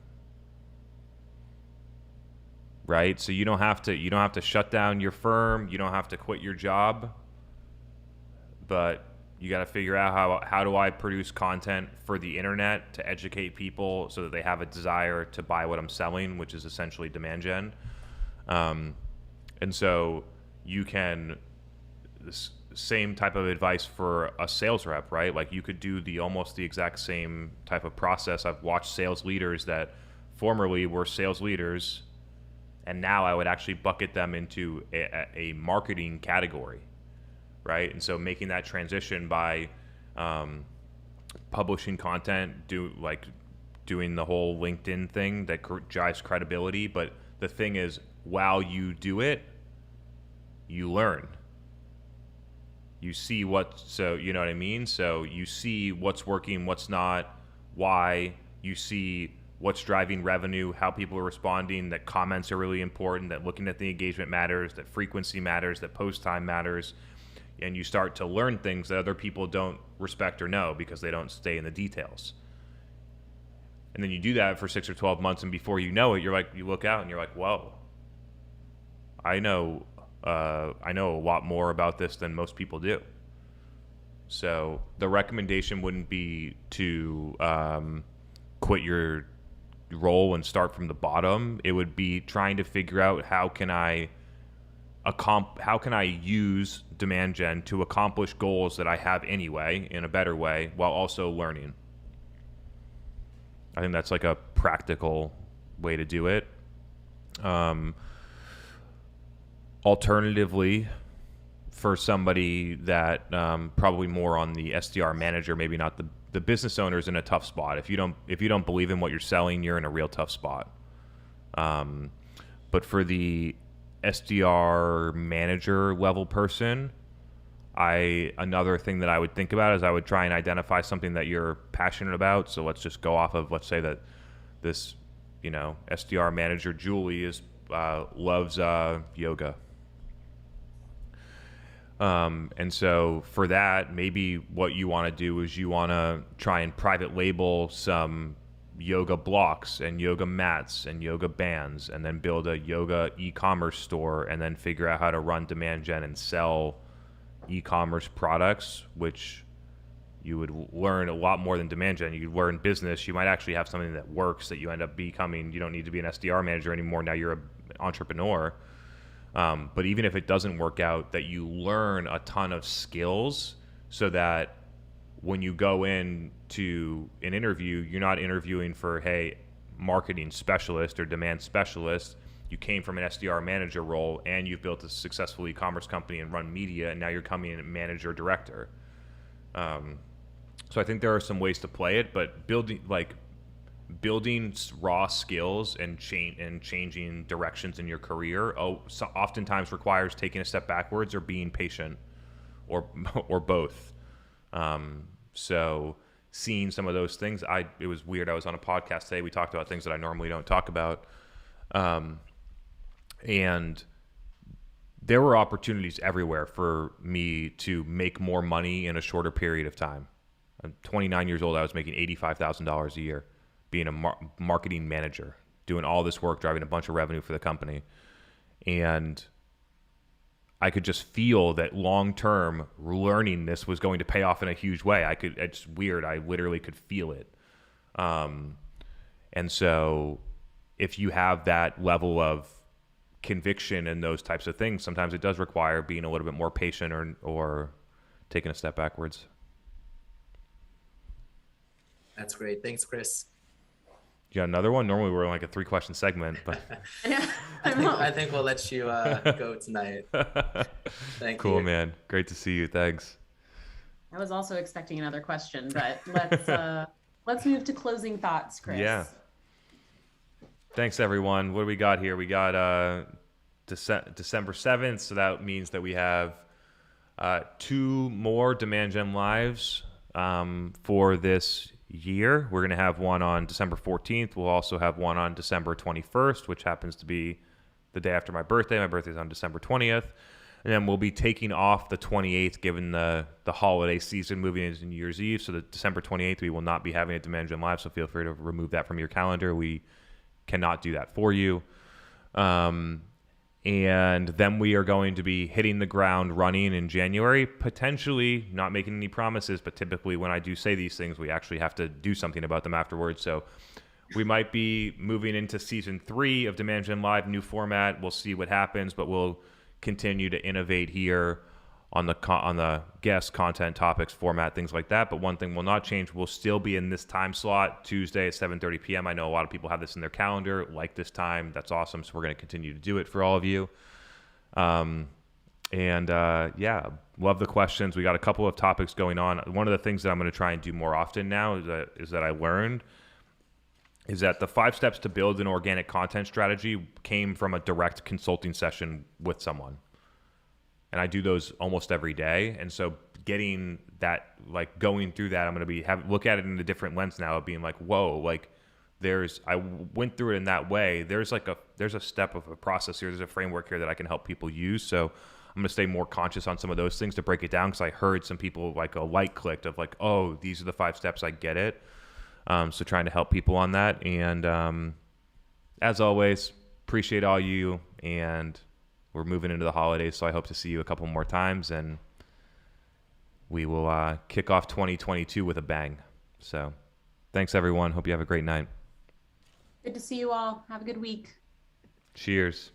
Right? So you don't have to shut down your firm, you don't have to quit your job, but you got to figure out how do I produce content for the internet to educate people so that they have a desire to buy what I'm selling, which is essentially demand gen. And so you can, this same type of advice for a sales rep, right? Like you could do almost the exact same type of process. I've watched sales leaders that formerly were sales leaders, and now I would actually bucket them into a marketing category, right? And so making that transition by publishing content, doing the whole LinkedIn thing that drives credibility. But the thing is, while you do it, you learn. You see you know what I mean? So you see what's working, what's not, why. You see what's driving revenue, how people are responding, that comments are really important, that looking at the engagement matters, that frequency matters, that post time matters. And you start to learn things that other people don't respect or know because they don't stay in the details. And then you do that for 6 or 12 months, and before you know it, you look out and you're like, whoa, I know a lot more about this than most people do. So the recommendation wouldn't be to quit your role and start from the bottom. It would be trying to figure out how can I use demand gen to accomplish goals that I have anyway in a better way while also learning. I think that's like a practical way to do it. Alternatively, for somebody that probably more on the SDR manager, maybe not the business owner, is in a tough spot. If you don't believe in what you're selling, you're in a real tough spot. But for the SDR manager level person, another thing that I would think about is I would try and identify something that you're passionate about. So let's just go off of, let's say that this, SDR manager Julie loves yoga. And so for that, maybe what you want to do is you want to try and private label some yoga blocks and yoga mats and yoga bands, and then build a yoga e-commerce store, and then figure out how to run demand gen and sell e-commerce products, which you would learn a lot more than demand gen. You learn business. You might actually have something that works that you end up becoming. You don't need to be an SDR manager anymore. Now you're an entrepreneur. But even if it doesn't work out, that you learn a ton of skills so that when you go in to an interview, you're not interviewing for, hey, marketing specialist or demand specialist. You came from an SDR manager role, and you've built a successful e-commerce company and run media, and now you're coming in manager director. So I think there are some ways to play it, but building raw skills and changing directions in your career oftentimes requires taking a step backwards or being patient, or both. So seeing some of those things, it was weird. I was on a podcast today. We talked about things that I normally don't talk about. And there were opportunities everywhere for me to make more money in a shorter period of time. I'm 29 years old. I was making $85,000 a year, being a marketing manager, doing all this work, driving a bunch of revenue for the company. And I could just feel that long-term learning this was going to pay off in a huge way. It's weird. I literally could feel it. And so if you have that level of conviction and those types of things, sometimes it does require being a little bit more patient or taking a step backwards. That's great. Thanks, Chris. You got another one? Normally we're in like a 3-question segment, but I think we'll let you go tonight. Thank you. Cool, man. Great to see you. Thanks. I was also expecting another question, but let's move to closing thoughts, Chris. Yeah. Thanks, everyone. What do we got here? We got December 7th, so that means that we have 2 more Demand Gen Lives for this year. We're going to have one on December 14th. We'll also have one on December 21st, which happens to be the day after my birthday. My birthday's on December 20th. And then we'll be taking off the 28th, given the holiday season moving into New Year's Eve. So the December 28th, we will not be having a Demand Gen Live, so feel free to remove that from your calendar. We cannot do that for you. And then we are going to be hitting the ground running in January, potentially not making any promises, but typically when I do say these things, we actually have to do something about them afterwards. So we might be moving into season 3 of Demand Gen Live, new format. We'll see what happens, but we'll continue to innovate here on the guest content, topics, format, things like that. But one thing will not change. We'll still be in this time slot, Tuesday at 7:30 p.m. I know a lot of people have this in their calendar, like this time. That's awesome. So we're going to continue to do it for all of you. Yeah, love the questions. We got a couple of topics going on. One of the things that I'm going to try and do more often now is that I learned is that the 5 steps to build an organic content strategy came from a direct consulting session with someone. And I do those almost every day. And so getting that, like going through that, I'm going to be look at it in a different lens now of being like, whoa, like I went through it in that way. There's a step of a process here. There's a framework here that I can help people use. So I'm going to stay more conscious on some of those things to break it down. Cause I heard some people like a light clicked of like, oh, these are the 5 steps. I get it. So trying to help people on that. And, as always, appreciate all you, and we're moving into the holidays, so I hope to see you a couple more times, and we will kick off 2022 with a bang. So thanks, everyone. Hope you have a great night. Good to see you all. Have a good week. Cheers.